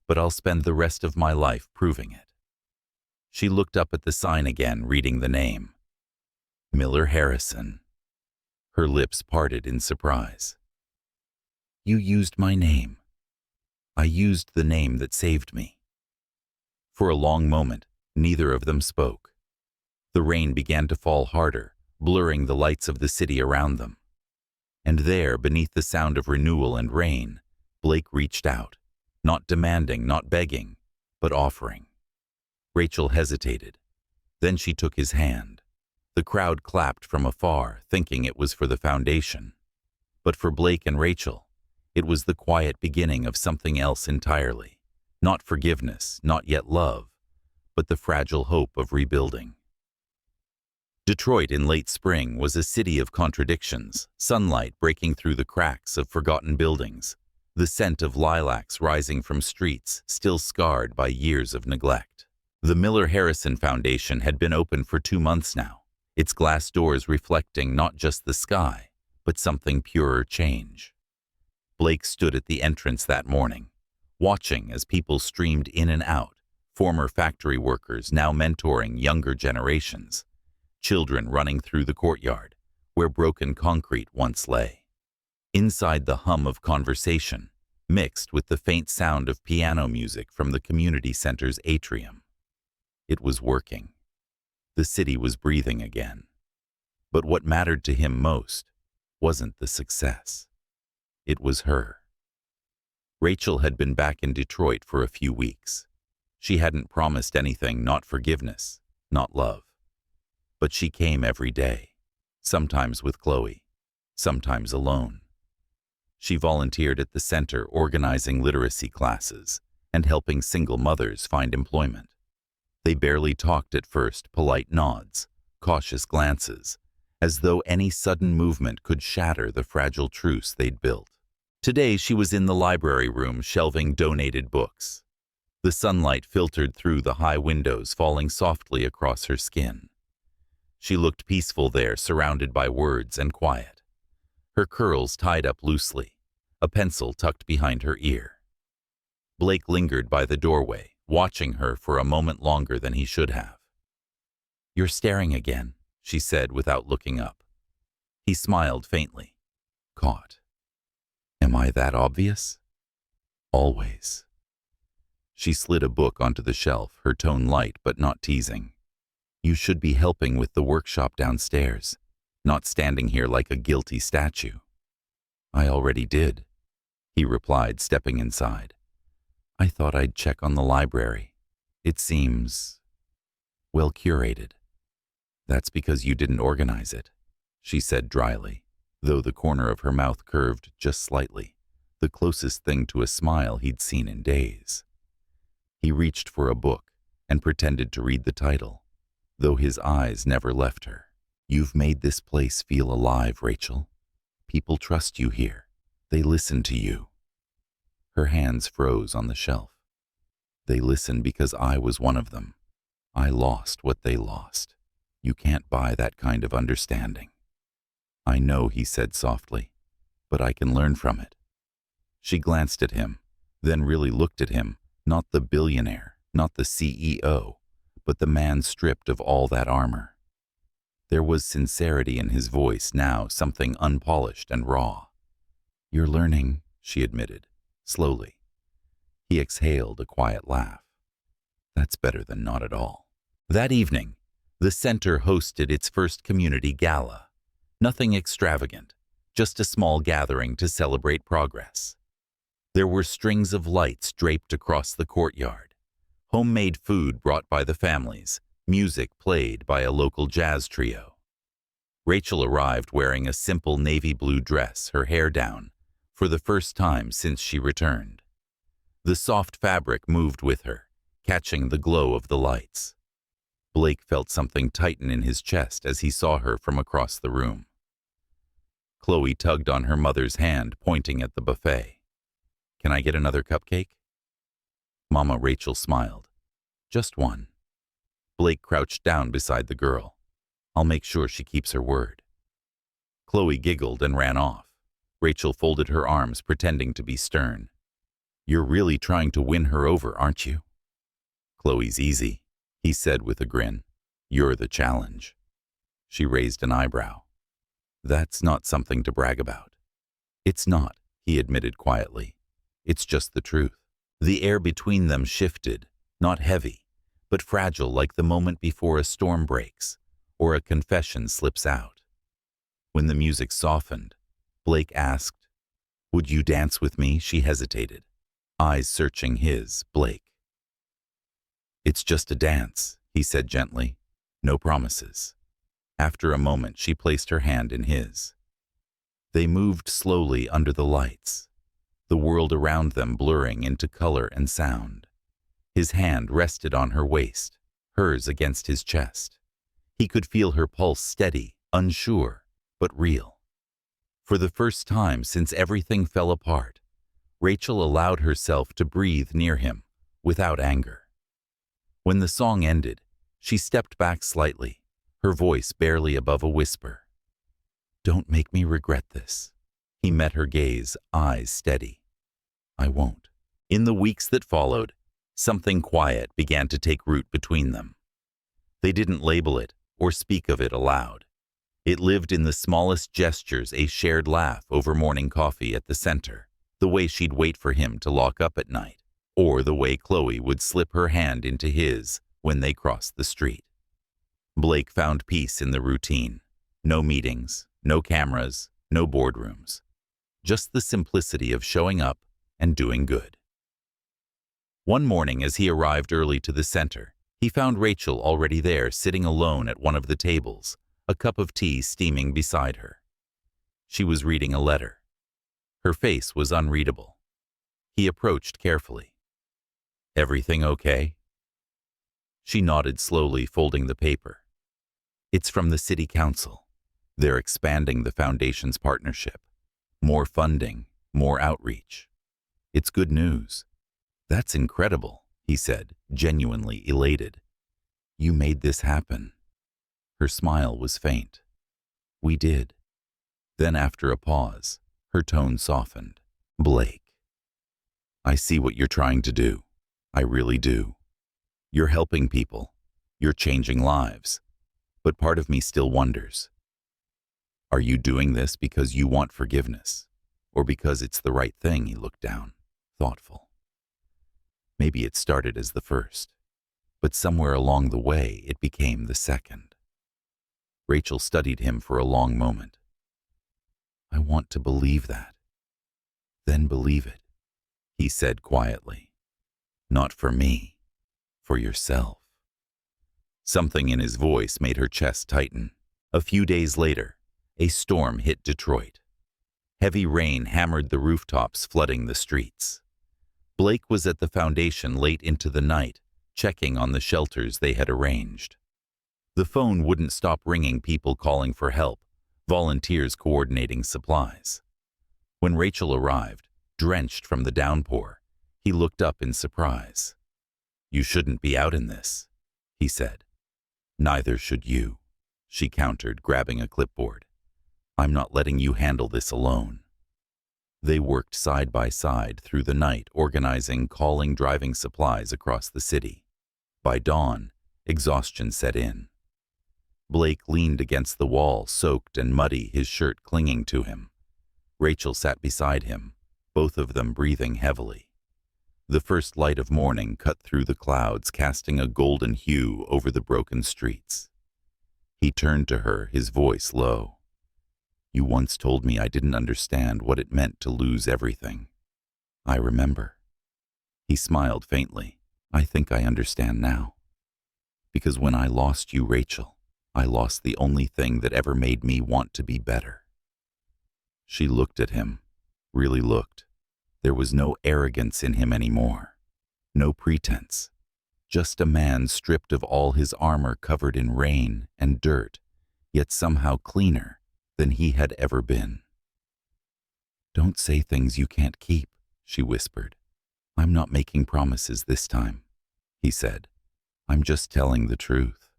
"but I'll spend the rest of my life proving it." She looked up at the sign again, reading the name. Miller Harrison. Her lips parted in surprise. "You used my name. I used the name that saved me." For a long moment, neither of them spoke. The rain began to fall harder, blurring the lights of the city around them. And there, beneath the sound of renewal and rain, Blake reached out, not demanding, not begging, but offering. Rachel hesitated. Then she took his hand. The crowd clapped from afar, thinking it was for the foundation. But for Blake and Rachel, it was the quiet beginning of something else entirely. Not forgiveness, not yet love, but the fragile hope of rebuilding. Detroit in late spring was a city of contradictions, sunlight breaking through the cracks of forgotten buildings, the scent of lilacs rising from streets still scarred by years of neglect. The Miller Harrison Foundation had been open for 2 months now, its glass doors reflecting not just the sky, but something purer change. Blake stood at the entrance that morning, watching as people streamed in and out, former factory workers now mentoring younger generations, children running through the courtyard, where broken concrete once lay. Inside the hum of conversation, mixed with the faint sound of piano music from the community center's atrium. It was working. The city was breathing again. But what mattered to him most wasn't the success. It was her. Rachel had been back in Detroit for a few weeks. She hadn't promised anything, not forgiveness, not love. But she came every day, sometimes with Chloe, sometimes alone. She volunteered at the center organizing literacy classes and helping single mothers find employment. They barely talked at first, polite nods, cautious glances, as though any sudden movement could shatter the fragile truce they'd built. Today she was in the library room shelving donated books. The sunlight filtered through the high windows, falling softly across her skin. She looked peaceful there, surrounded by words and quiet. Her curls tied up loosely, a pencil tucked behind her ear. Blake lingered by the doorway, watching her for a moment longer than he should have. "You're staring again," she said without looking up. He smiled faintly. "Caught. Am I that obvious?" "Always." She slid a book onto the shelf, her tone light but not teasing. "You should be helping with the workshop downstairs, not standing here like a guilty statue." "I already did," he replied, stepping inside. "I thought I'd check on the library. It seems well curated." "That's because you didn't organize it," she said dryly, though the corner of her mouth curved just slightly, the closest thing to a smile he'd seen in days. He reached for a book and pretended to read the title, though his eyes never left her. "You've made this place feel alive, Rachel. People trust you here. They listen to you." Her hands froze on the shelf. "They listen because I was one of them. I lost what they lost. You can't buy that kind of understanding." "I know," he said softly, "but I can learn from it." She glanced at him, then really looked at him, not the billionaire, not the CEO, but the man stripped of all that armor. There was sincerity in his voice now, something unpolished and raw. "You're learning," she admitted, slowly. He exhaled a quiet laugh. "That's better than not at all." That evening, the center hosted its first community gala. Nothing extravagant, just a small gathering to celebrate progress. There were strings of lights draped across the courtyard, homemade food brought by the families, music played by a local jazz trio. Rachel arrived wearing a simple navy blue dress, her hair down, for the first time since she returned. The soft fabric moved with her, catching the glow of the lights. Blake felt something tighten in his chest as he saw her from across the room. Chloe tugged on her mother's hand, pointing at the buffet. "Can I get another cupcake?" Mama Rachel smiled. "Just one." Blake crouched down beside the girl. "I'll make sure she keeps her word." Chloe giggled and ran off. Rachel folded her arms, pretending to be stern. "You're really trying to win her over, aren't you?" "Chloe's easy," he said with a grin. "You're the challenge." She raised an eyebrow. "That's not something to brag about." "It's not," he admitted quietly. "It's just the truth." The air between them shifted, not heavy, but fragile, like the moment before a storm breaks or a confession slips out. When the music softened, Blake asked, "Would you dance with me?" She hesitated, eyes searching his, Blake. "It's just a dance," he said gently. "No promises." After a moment, she placed her hand in his. They moved slowly under the lights, the world around them blurring into color and sound. His hand rested on her waist, hers against his chest. He could feel her pulse steady, unsure, but real. For the first time since everything fell apart, Rachel allowed herself to breathe near him, without anger. When the song ended, she stepped back slightly, her voice barely above a whisper. "Don't make me regret this." He met her gaze, eyes steady. "I won't." In the weeks that followed, something quiet began to take root between them. They didn't label it or speak of it aloud. It lived in the smallest gestures, a shared laugh over morning coffee at the center, the way she'd wait for him to lock up at night, or the way Chloe would slip her hand into his when they crossed the street. Blake found peace in the routine. No meetings, no cameras, no boardrooms. Just the simplicity of showing up and doing good. One morning as he arrived early to the center, he found Rachel already there, sitting alone at one of the tables, a cup of tea steaming beside her. She was reading a letter. Her face was unreadable. He approached carefully. "Everything okay?" She nodded slowly, folding the paper. "It's from the city council. They're expanding the foundation's partnership. More funding, more outreach. It's good news." "That's incredible," he said, genuinely elated. "You made this happen." Her smile was faint. "We did." Then after a pause, her tone softened. "Blake, I see what you're trying to do. I really do. You're helping people. You're changing lives. But part of me still wonders. Are you doing this because you want forgiveness? Or because it's the right thing?" He looked down, thoughtful. "Maybe it started as the first, but somewhere along the way it became the second." Rachel studied him for a long moment. "I want to believe that." "Then believe it," he said quietly. "Not for me, for yourself." Something in his voice made her chest tighten. A few days later, a storm hit Detroit. Heavy rain hammered the rooftops, flooding the streets. Blake was at the foundation late into the night, checking on the shelters they had arranged. The phone wouldn't stop ringing, people calling for help, volunteers coordinating supplies. When Rachel arrived, drenched from the downpour, he looked up in surprise. "You shouldn't be out in this," he said. "Neither should you," she countered, grabbing a clipboard. "I'm not letting you handle this alone." They worked side by side through the night, organizing, calling, driving supplies across the city. By dawn, exhaustion set in. Blake leaned against the wall, soaked and muddy, his shirt clinging to him. Rachel sat beside him, both of them breathing heavily. The first light of morning cut through the clouds, casting a golden hue over the broken streets. He turned to her, his voice low. "You once told me I didn't understand what it meant to lose everything. I remember." He smiled faintly. "I think I understand now. Because when I lost you, Rachel, I lost the only thing that ever made me want to be better." She looked at him, really looked. There was no arrogance in him anymore. No pretense. Just a man stripped of all his armor, covered in rain and dirt, yet somehow cleaner than he had ever been. "Don't say things you can't keep," she whispered. "I'm not making promises this time," he said. "I'm just telling the truth."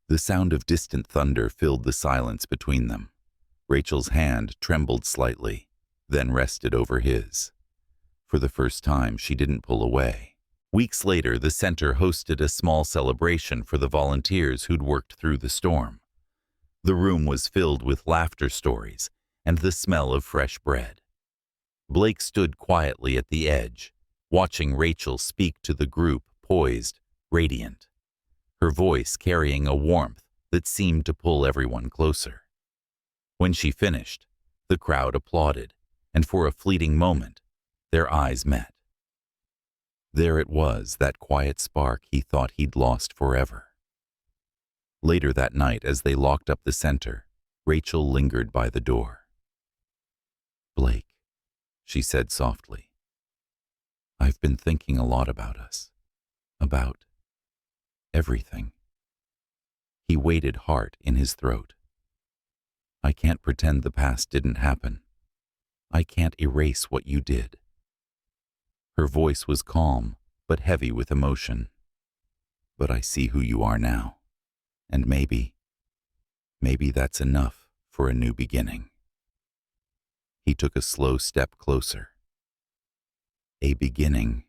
The sound of distant thunder filled the silence between them. Rachel's hand trembled slightly, then rested over his. For the first time, she didn't pull away. Weeks later, the center hosted a small celebration for the volunteers who'd worked through the storm. The room was filled with laughter stories and the smell of fresh bread. Blake stood quietly at the edge, watching Rachel speak to the group, poised, radiant, her voice carrying a warmth that seemed to pull everyone closer. When she finished, the crowd applauded, and for a fleeting moment, their eyes met. There it was, that quiet spark he thought he'd lost forever. Later that night, as they locked up the center, Rachel lingered by the door. "Blake," she said softly, "I've been thinking a lot about us. About everything." He waited, heart in his throat. "I can't pretend the past didn't happen. I can't erase what you did." Her voice was calm, but heavy with emotion. "But I see who you are now. And maybe that's enough for a new beginning." He took a slow step closer. "A beginning,"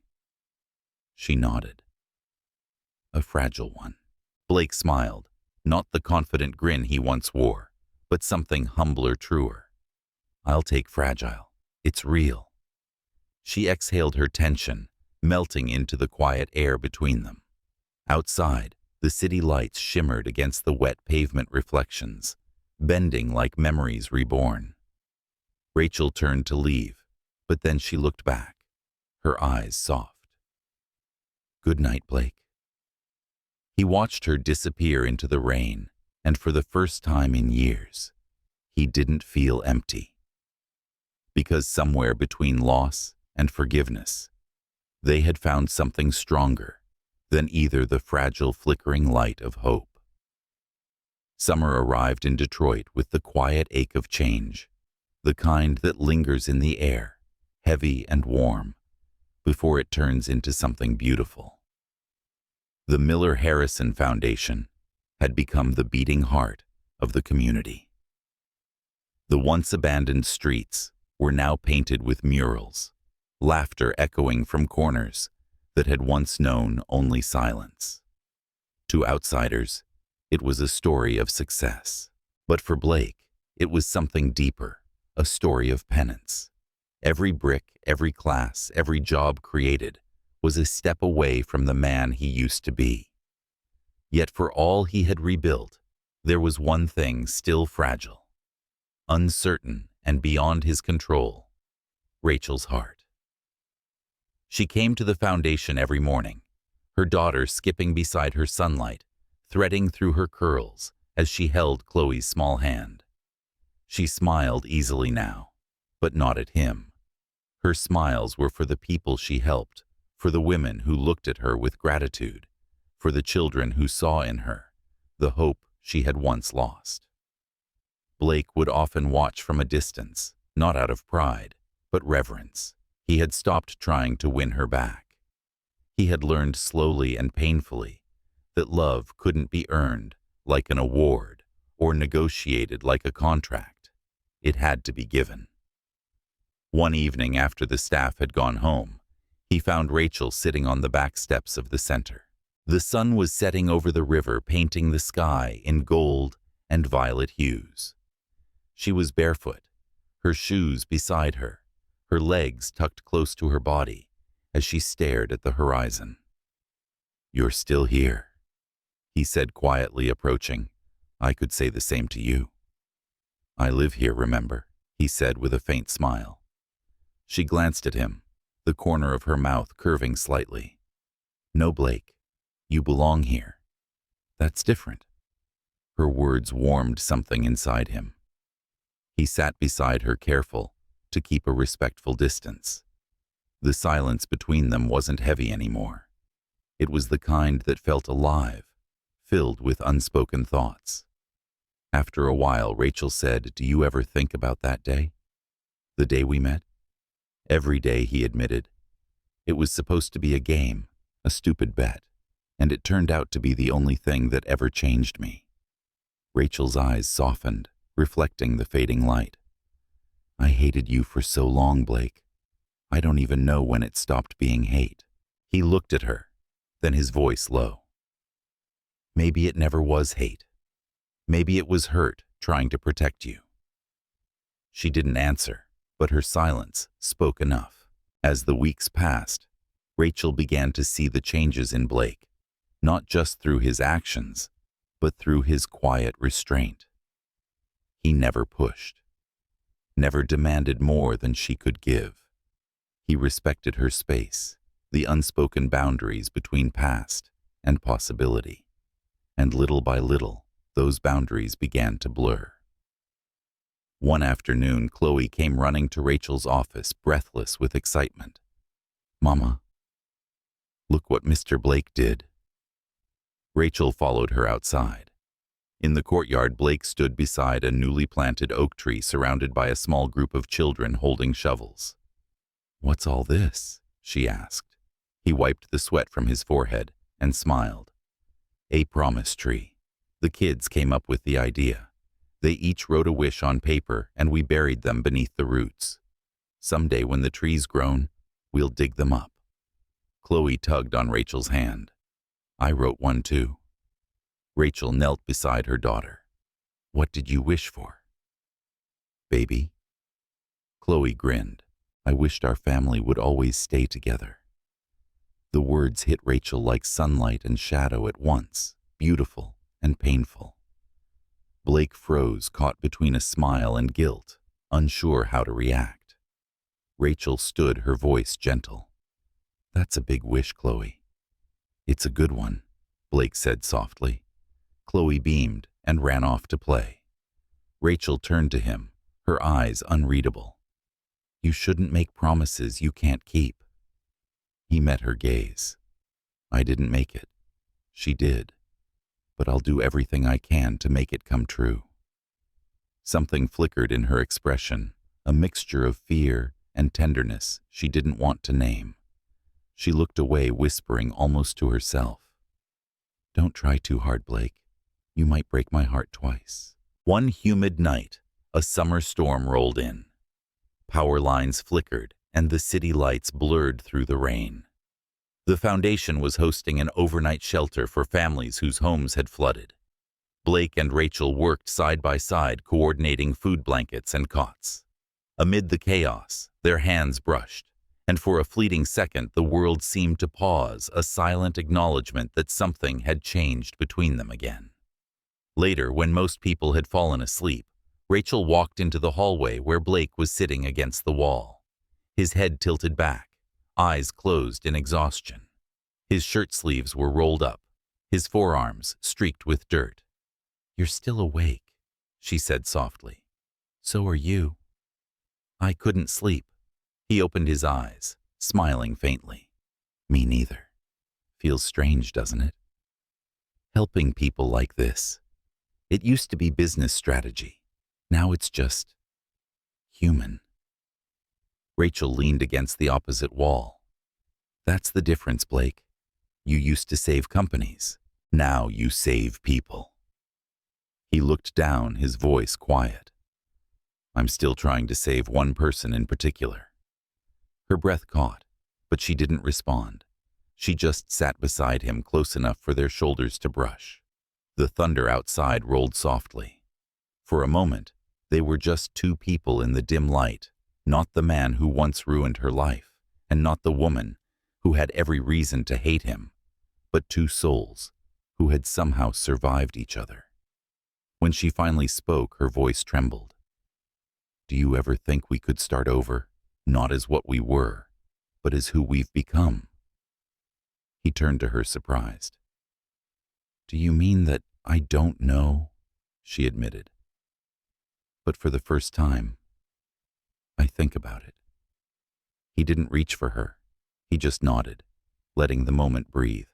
she nodded. "A fragile one." Blake smiled, not the confident grin he once wore, but something humbler, truer. "I'll take fragile. It's real." She exhaled her tension, melting into the quiet air between them. Outside, the city lights shimmered against the wet pavement reflections, bending like memories reborn. Rachel turned to leave, but then she looked back, her eyes soft. "Good night, Blake." He watched her disappear into the rain, and for the first time in years, he didn't feel empty. Because somewhere between loss and forgiveness, they had found something stronger than either the fragile flickering light of hope. Summer arrived in Detroit with the quiet ache of change, the kind that lingers in the air, heavy and warm, before it turns into something beautiful. The Miller Harrison Foundation had become the beating heart of the community. The once abandoned streets were now painted with murals, laughter echoing from corners that had once known only silence. To outsiders, it was a story of success. But for Blake, it was something deeper, a story of penance. Every brick, every class, every job created was a step away from the man he used to be. Yet for all he had rebuilt, there was one thing still fragile, uncertain and beyond his control: Rachel's heart. She came to the foundation every morning, her daughter skipping beside her sunlight, threading through her curls as she held Chloe's small hand. She smiled easily now, but not at him. Her smiles were for the people she helped, for the women who looked at her with gratitude, for the children who saw in her the hope she had once lost. Blake would often watch from a distance, not out of pride, but reverence. He had stopped trying to win her back. He had learned slowly and painfully that love couldn't be earned like an award or negotiated like a contract. It had to be given. One evening after the staff had gone home, he found Rachel sitting on the back steps of the center. The sun was setting over the river, painting the sky in gold and violet hues. She was barefoot, her shoes beside her, her legs tucked close to her body as she stared at the horizon. "You're still here," he said quietly, approaching. "I could say the same to you." "I live here, remember," he said with a faint smile. She glanced at him, the corner of her mouth curving slightly. "No, Blake, you belong here. That's different." Her words warmed something inside him. He sat beside her, careful to keep a respectful distance. The silence between them wasn't heavy anymore. It was the kind that felt alive, filled with unspoken thoughts. After a while, Rachel said, "Do you ever think about that day? The day we met?" "Every day," he admitted. "It was supposed to be a game, a stupid bet, and it turned out to be the only thing that ever changed me." Rachel's eyes softened, reflecting the fading light. "I hated you for so long, Blake. I don't even know when it stopped being hate." He looked at her, then his voice low. "Maybe it never was hate. Maybe it was hurt trying to protect you." She didn't answer, but her silence spoke enough. As the weeks passed, Rachel began to see the changes in Blake, not just through his actions, but through his quiet restraint. He never pushed, never demanded more than she could give. He respected her space, the unspoken boundaries between past and possibility. And little by little, those boundaries began to blur. One afternoon, Chloe came running to Rachel's office, breathless with excitement. "Mama, look what Mr. Blake did." Rachel followed her outside. In the courtyard, Blake stood beside a newly planted oak tree surrounded by a small group of children holding shovels. "What's all this?" she asked. He wiped the sweat from his forehead and smiled. "A promise tree. The kids came up with the idea. They each wrote a wish on paper and we buried them beneath the roots. Someday when the tree's grown, we'll dig them up." Chloe tugged on Rachel's hand. "I wrote one too." Rachel knelt beside her daughter. "What did you wish for?" "Baby." Chloe grinned. "I wished our family would always stay together." The words hit Rachel like sunlight and shadow at once, beautiful and painful. Blake froze, caught between a smile and guilt, unsure how to react. Rachel stood, her voice gentle. "That's a big wish, Chloe." "It's a good one," Blake said softly. Chloe beamed and ran off to play. Rachel turned to him, her eyes unreadable. "You shouldn't make promises you can't keep." He met her gaze. "I didn't make it. She did. But I'll do everything I can to make it come true." Something flickered in her expression, a mixture of fear and tenderness she didn't want to name. She looked away, whispering almost to herself, "Don't try too hard, Blake. You might break my heart twice." One humid night, a summer storm rolled in. Power lines flickered and the city lights blurred through the rain. The foundation was hosting an overnight shelter for families whose homes had flooded. Blake and Rachel worked side by side, coordinating food blankets and cots. Amid the chaos, their hands brushed, and for a fleeting second the world seemed to pause, a silent acknowledgement that something had changed between them again. Later, when most people had fallen asleep, Rachel walked into the hallway where Blake was sitting against the wall. His head tilted back, eyes closed in exhaustion. His shirt sleeves were rolled up, his forearms streaked with dirt. "You're still awake," she said softly. "So are you." "I couldn't sleep." He opened his eyes, smiling faintly. "Me neither. Feels strange, doesn't it? Helping people like this. It used to be business strategy. Now it's just human." Rachel leaned against the opposite wall. "That's the difference, Blake. You used to save companies. Now you save people." He looked down, his voice quiet. "I'm still trying to save one person in particular." Her breath caught, but she didn't respond. She just sat beside him, close enough for their shoulders to brush. The thunder outside rolled softly. For a moment, they were just two people in the dim light, not the man who once ruined her life, and not the woman who had every reason to hate him, but two souls who had somehow survived each other. When she finally spoke, her voice trembled. "Do you ever think we could start over, not as what we were, but as who we've become?" He turned to her, surprised. "Do you mean that I don't know?" she admitted. "But for the first time, I think about it." He didn't reach for her. He just nodded, letting the moment breathe.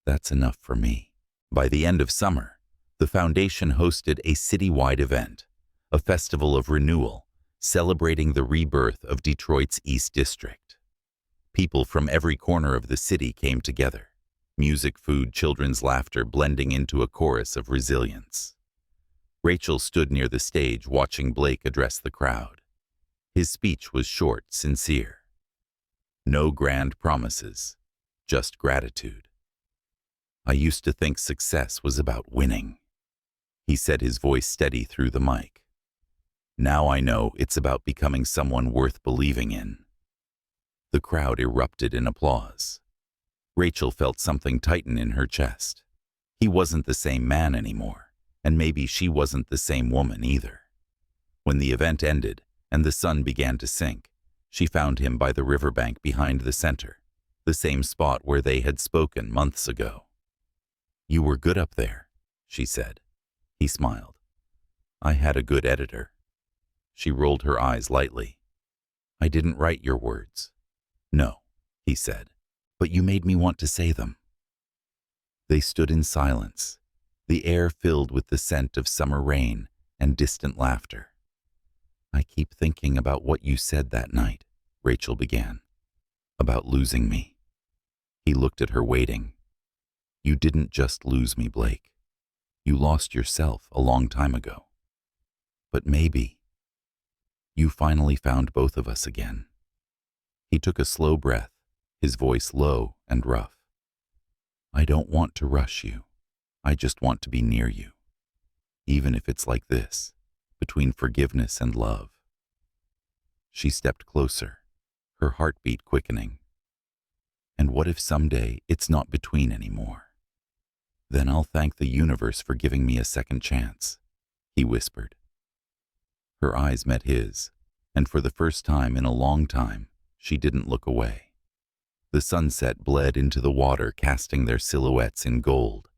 "That's enough for me." By the end of summer, the foundation hosted a citywide event, a festival of renewal, celebrating the rebirth of Detroit's East District. People from every corner of the city came together, music, food, children's laughter blending into a chorus of resilience. Rachel stood near the stage, watching Blake address the crowd. His speech was short, sincere. No grand promises, just gratitude. "I used to think success was about winning," he said, his voice steady through the mic. "Now I know it's about becoming someone worth believing in." The crowd erupted in applause. Rachel felt something tighten in her chest. He wasn't the same man anymore, and maybe she wasn't the same woman either. When the event ended and the sun began to sink, she found him by the riverbank behind the center. the same spot where they had spoken months ago. "You were good up there," she said. He smiled. "I had a good editor." She rolled her eyes lightly. "I didn't write your words." "No," he said, "but you made me want to say them." They stood in silence, the air filled with the scent of summer rain and distant laughter. "I keep thinking about what you said that night," Rachel began. "About losing me." He looked at her, waiting. "You didn't just lose me, Blake. You lost yourself a long time ago. But maybe you finally found both of us again." He took a slow breath, his voice low and rough. "I don't want to rush you. I just want to be near you. Even if it's like this, between forgiveness and love." She stepped closer, her heartbeat quickening. "And what if someday it's not between anymore? Then I'll thank the universe for giving me a second chance," he whispered. Her eyes met his, and for the first time in a long time, she didn't look away. The sunset bled into the water, casting their silhouettes in gold.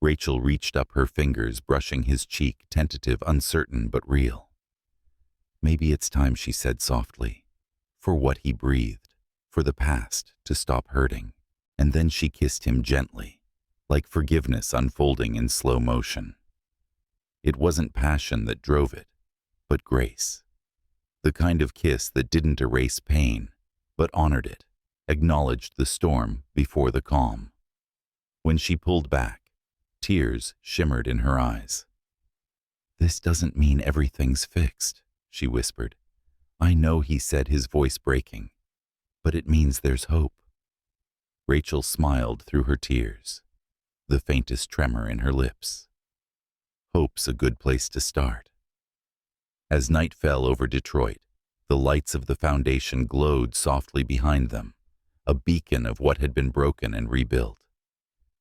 Rachel reached up her fingers, brushing his cheek, tentative, uncertain, but real. "Maybe it's time," she said softly, "for what he breathed, for the past to stop hurting." And then she kissed him gently, like forgiveness unfolding in slow motion. It wasn't passion that drove it, but grace. The kind of kiss that didn't erase pain, but honored it, acknowledged the storm before the calm. When she pulled back, tears shimmered in her eyes. "This doesn't mean everything's fixed," she whispered. "I know," he said, his voice breaking, "but it means there's hope." Rachel smiled through her tears, the faintest tremor in her lips. Hope's a good place to start. As night fell over Detroit, the lights of the foundation glowed softly behind them, a beacon of what had been broken and rebuilt.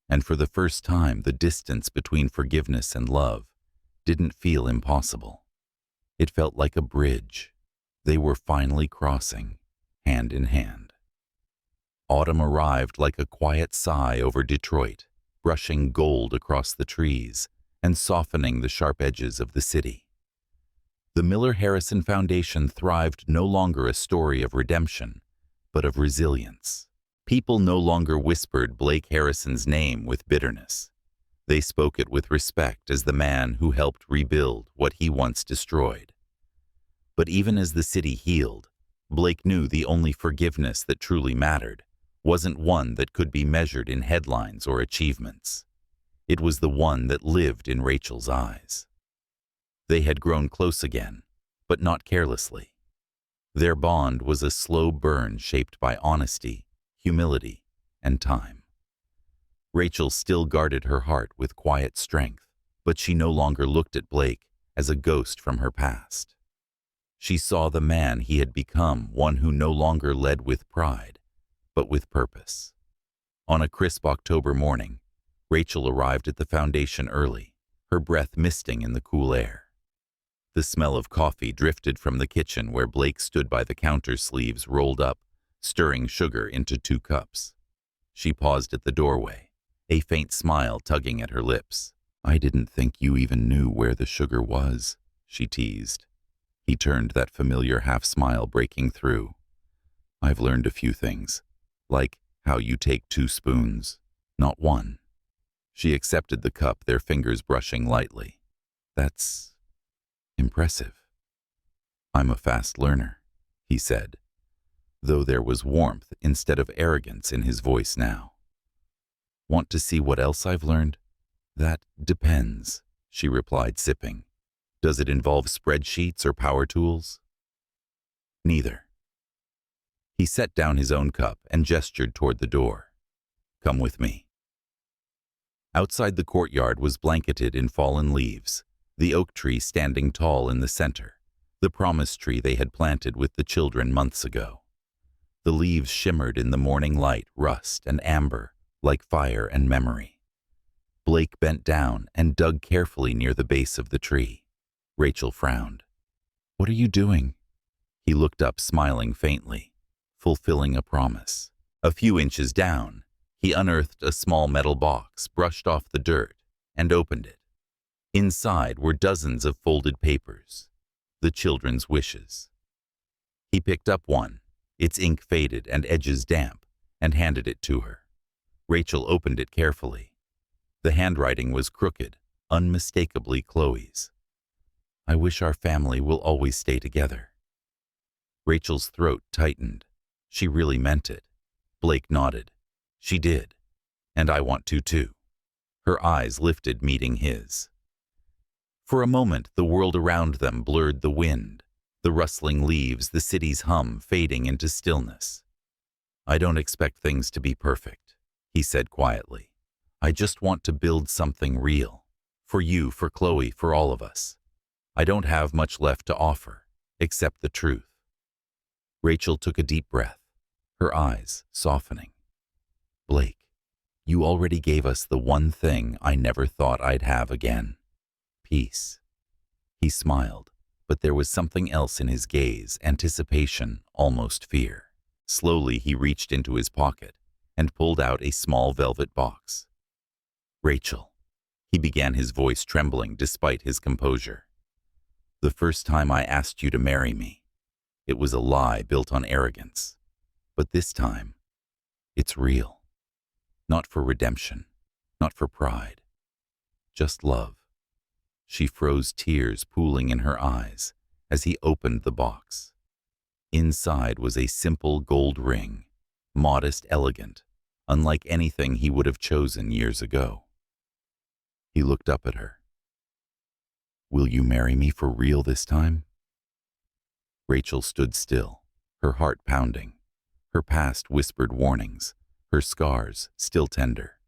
And for the first time, the distance between forgiveness and love didn't feel impossible. It felt like a bridge. They were finally crossing, hand in hand. Autumn arrived like a quiet sigh over Detroit, brushing gold across the trees and softening the sharp edges of the city. The Miller Harrison Foundation thrived, no longer a story of redemption, but of resilience. People no longer whispered Blake Harrison's name with bitterness. They spoke it with respect as the man who helped rebuild what he once destroyed. But even as the city healed, Blake knew the only forgiveness that truly mattered wasn't one that could be measured in headlines or achievements. It was the one that lived in Rachel's eyes. They had grown close again, but not carelessly. Their bond was a slow burn shaped by honesty, humility, and time. Rachel still guarded her heart with quiet strength, but she no longer looked at Blake as a ghost from her past. She saw the man he had become, one who no longer led with pride, but with purpose. On a crisp October morning, Rachel arrived at the foundation early, her breath misting in the cool air. The smell of coffee drifted from the kitchen where Blake stood by the counter, sleeves rolled up, stirring sugar into 2 cups. She paused at the doorway, a faint smile tugging at her lips. "I didn't think you even knew where the sugar was," she teased. He turned, that familiar half-smile breaking through. "I've learned a few things, like how you take 2 spoons, not 1. She accepted the cup, their fingers brushing lightly. "That's impressive." "I'm a fast learner," he said, though there was warmth instead of arrogance in his voice now. "Want to see what else I've learned?" "That depends," she replied, sipping. "Does it involve spreadsheets or power tools?" "Neither." He set down his own cup and gestured toward the door. "Come with me." Outside, the courtyard was blanketed in fallen leaves, the oak tree standing tall in the center, the promise tree they had planted with the children months ago. The leaves shimmered in the morning light, rust and amber, like fire and memory. Blake bent down and dug carefully near the base of the tree. Rachel frowned. "What are you doing?" He looked up, smiling faintly, fulfilling a promise. A few inches down, he unearthed a small metal box, brushed off the dirt, and opened it. Inside were dozens of folded papers, the children's wishes. He picked up one, its ink faded and edges damp, and handed it to her. Rachel opened it carefully. The handwriting was crooked, unmistakably Chloe's. "I wish our family will always stay together." Rachel's throat tightened. She really meant it. Blake nodded. "She did. And I want to too." Her eyes lifted, meeting his. For a moment, the world around them blurred, the wind, the rustling leaves, the city's hum fading into stillness. "I don't expect things to be perfect," he said quietly. "I just want to build something real. For you, for Chloe, for all of us. I don't have much left to offer, except the truth." Rachel took a deep breath, her eyes softening. "Blake, you already gave us the one thing I never thought I'd have again. Peace." He smiled, but there was something else in his gaze, anticipation, almost fear. Slowly he reached into his pocket and pulled out a small velvet box. "Rachel," he began, his voice trembling despite his composure. "The first time I asked you to marry me, it was a lie built on arrogance. But this time, it's real. Not for redemption, not for pride, just love." She froze, tears pooling in her eyes as he opened the box. Inside was a simple gold ring, modest, elegant, unlike anything he would have chosen years ago. He looked up at her. "Will you marry me for real this time?" Rachel stood still, her heart pounding. Her past whispered warnings, her scars still tender.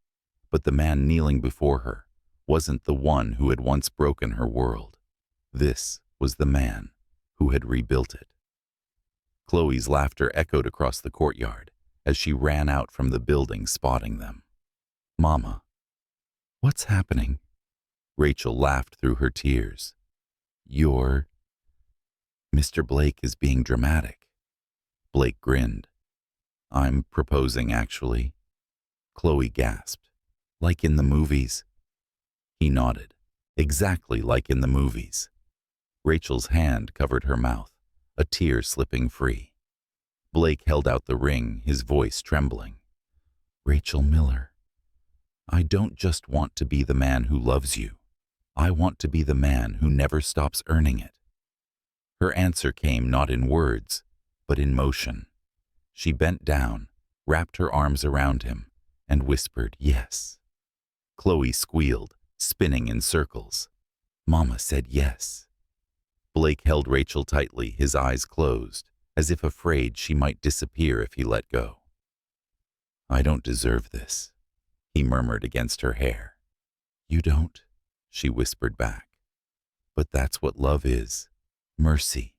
But the man kneeling before her wasn't the one who had once broken her world. This was the man who had rebuilt it. Chloe's laughter echoed across the courtyard as she ran out from the building, spotting them. "Mama, what's happening?" Rachel laughed through her tears. Mr. Blake is being dramatic." Blake grinned. "I'm proposing, actually." Chloe gasped. "Like in the movies?" He nodded. "Exactly like in the movies." Rachel's hand covered her mouth, a tear slipping free. Blake held out the ring, his voice trembling. "Rachel Miller, I don't just want to be the man who loves you. I want to be the man who never stops earning it." Her answer came not in words, but in motion. She bent down, wrapped her arms around him, and whispered, "Yes." Chloe squealed, spinning in circles. "Mama said yes." Blake held Rachel tightly, his eyes closed, as if afraid she might disappear if he let go. "I don't deserve this," he murmured against her hair. "You don't?" she whispered back. "But that's what love is. Mercy.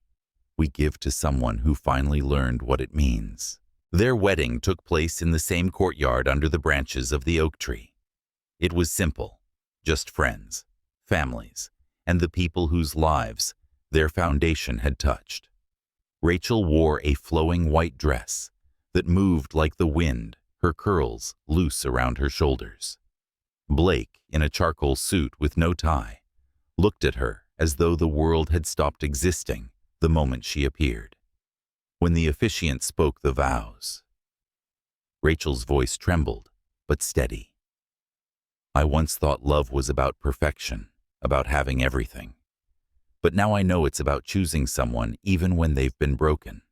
We give to someone who finally learned what it means." Their wedding took place in the same courtyard under the branches of the oak tree. It was simple. Just friends, families, and the people whose lives their foundation had touched. Rachel wore a flowing white dress that moved like the wind, her curls loose around her shoulders. Blake, in a charcoal suit with no tie, looked at her as though the world had stopped existing the moment she appeared. When the officiant spoke the vows, Rachel's voice trembled, but steady. "I once thought love was about perfection, about having everything. But now I know it's about choosing someone even when they've been broken.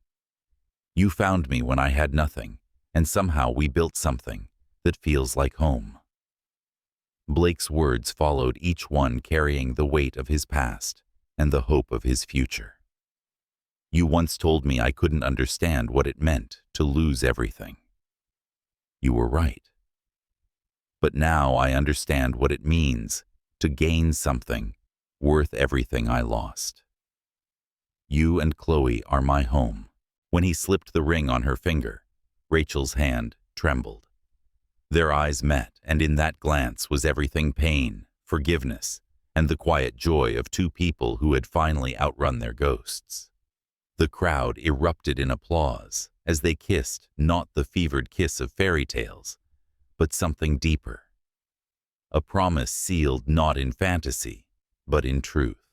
You found me when I had nothing, and somehow we built something that feels like home." Blake's words followed, each one carrying the weight of his past and the hope of his future. "You once told me I couldn't understand what it meant to lose everything. You were right. But now I understand what it means to gain something worth everything I lost. You and Chloe are my home." When he slipped the ring on her finger, Rachel's hand trembled. Their eyes met, and in that glance was everything: pain, forgiveness, and the quiet joy of two people who had finally outrun their ghosts. The crowd erupted in applause as they kissed not the fevered kiss of fairy tales, but something deeper. A promise sealed not in fantasy, but in truth.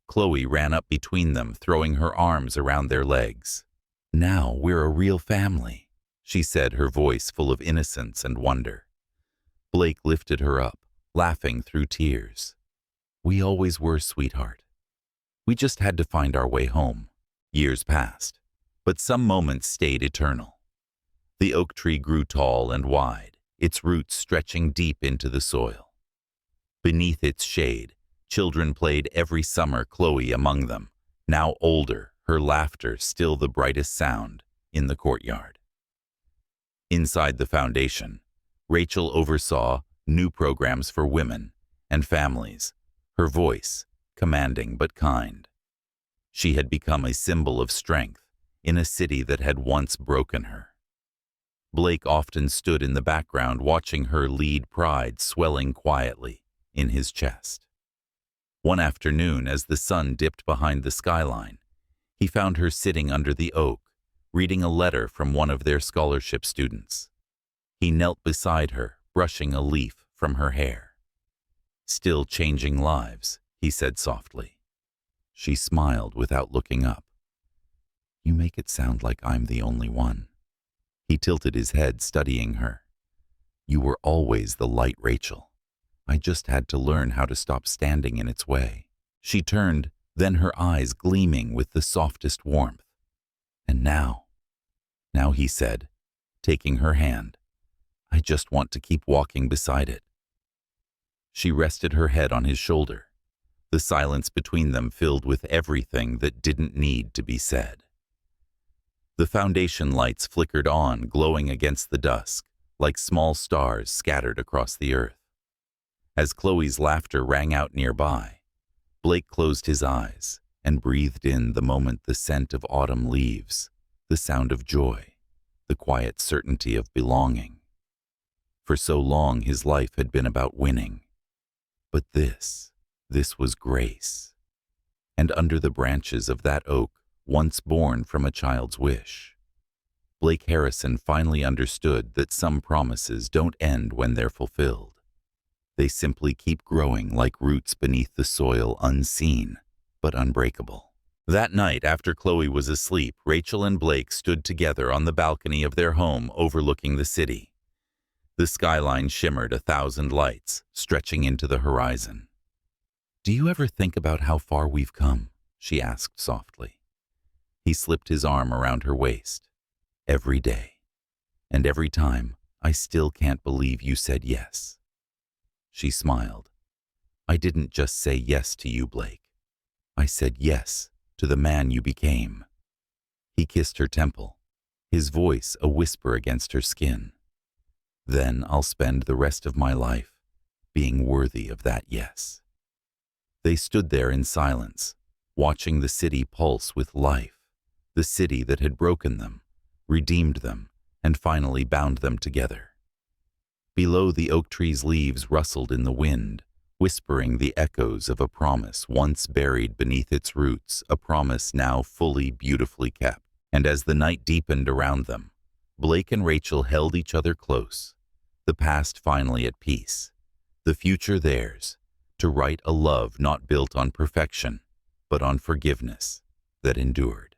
Chloe ran up between them, throwing her arms around their legs. "Now we're a real family," she said, her voice full of innocence and wonder. Blake lifted her up, laughing through tears. "We always were, sweetheart. We just had to find our way home." Years passed, but some moments stayed eternal. The oak tree grew tall and wide, its roots stretching deep into the soil. Beneath its shade, children played every summer, Chloe among them, now older, her laughter still the brightest sound in the courtyard. Inside the foundation, Rachel oversaw new programs for women and families, her voice commanding but kind. She had become a symbol of strength in a city that had once broken her. Blake often stood in the background watching her lead, pride swelling quietly in his chest. One afternoon, as the sun dipped behind the skyline, he found her sitting under the oak, reading a letter from one of their scholarship students. He knelt beside her, brushing a leaf from her hair. "Still changing lives," he said softly. She smiled without looking up. "You make it sound like I'm the only one." He tilted his head, studying her. "You were always the light, Rachel. I just had to learn how to stop standing in its way." She turned, then her eyes gleaming with the softest warmth. "And now," he said, taking her hand, "I just want to keep walking beside it." She rested her head on his shoulder, the silence between them filled with everything that didn't need to be said. The foundation lights flickered on, glowing against the dusk, like small stars scattered across the earth. As Chloe's laughter rang out nearby, Blake closed his eyes and breathed in the moment, the scent of autumn leaves, the sound of joy, the quiet certainty of belonging. For so long his life had been about winning. But this was grace. And under the branches of that oak, once born from a child's wish, Blake Harrison finally understood that some promises don't end when they're fulfilled. They simply keep growing like roots beneath the soil, unseen but unbreakable. That night, after Chloe was asleep, Rachel and Blake stood together on the balcony of their home overlooking the city. The skyline shimmered 1,000 lights, stretching into the horizon. "Do you ever think about how far we've come?" she asked softly. He slipped his arm around her waist. "Every day. And every time, I still can't believe you said yes." She smiled. "I didn't just say yes to you, Blake. I said yes to the man you became." He kissed her temple, his voice a whisper against her skin. "Then I'll spend the rest of my life being worthy of that yes." They stood there in silence, watching the city pulse with life, the city that had broken them, redeemed them, and finally bound them together. Below, the oak tree's leaves rustled in the wind, whispering the echoes of a promise once buried beneath its roots, a promise now fully, beautifully kept. And as the night deepened around them, Blake and Rachel held each other close, the past finally at peace, the future theirs, to write a love not built on perfection, but on forgiveness that endured.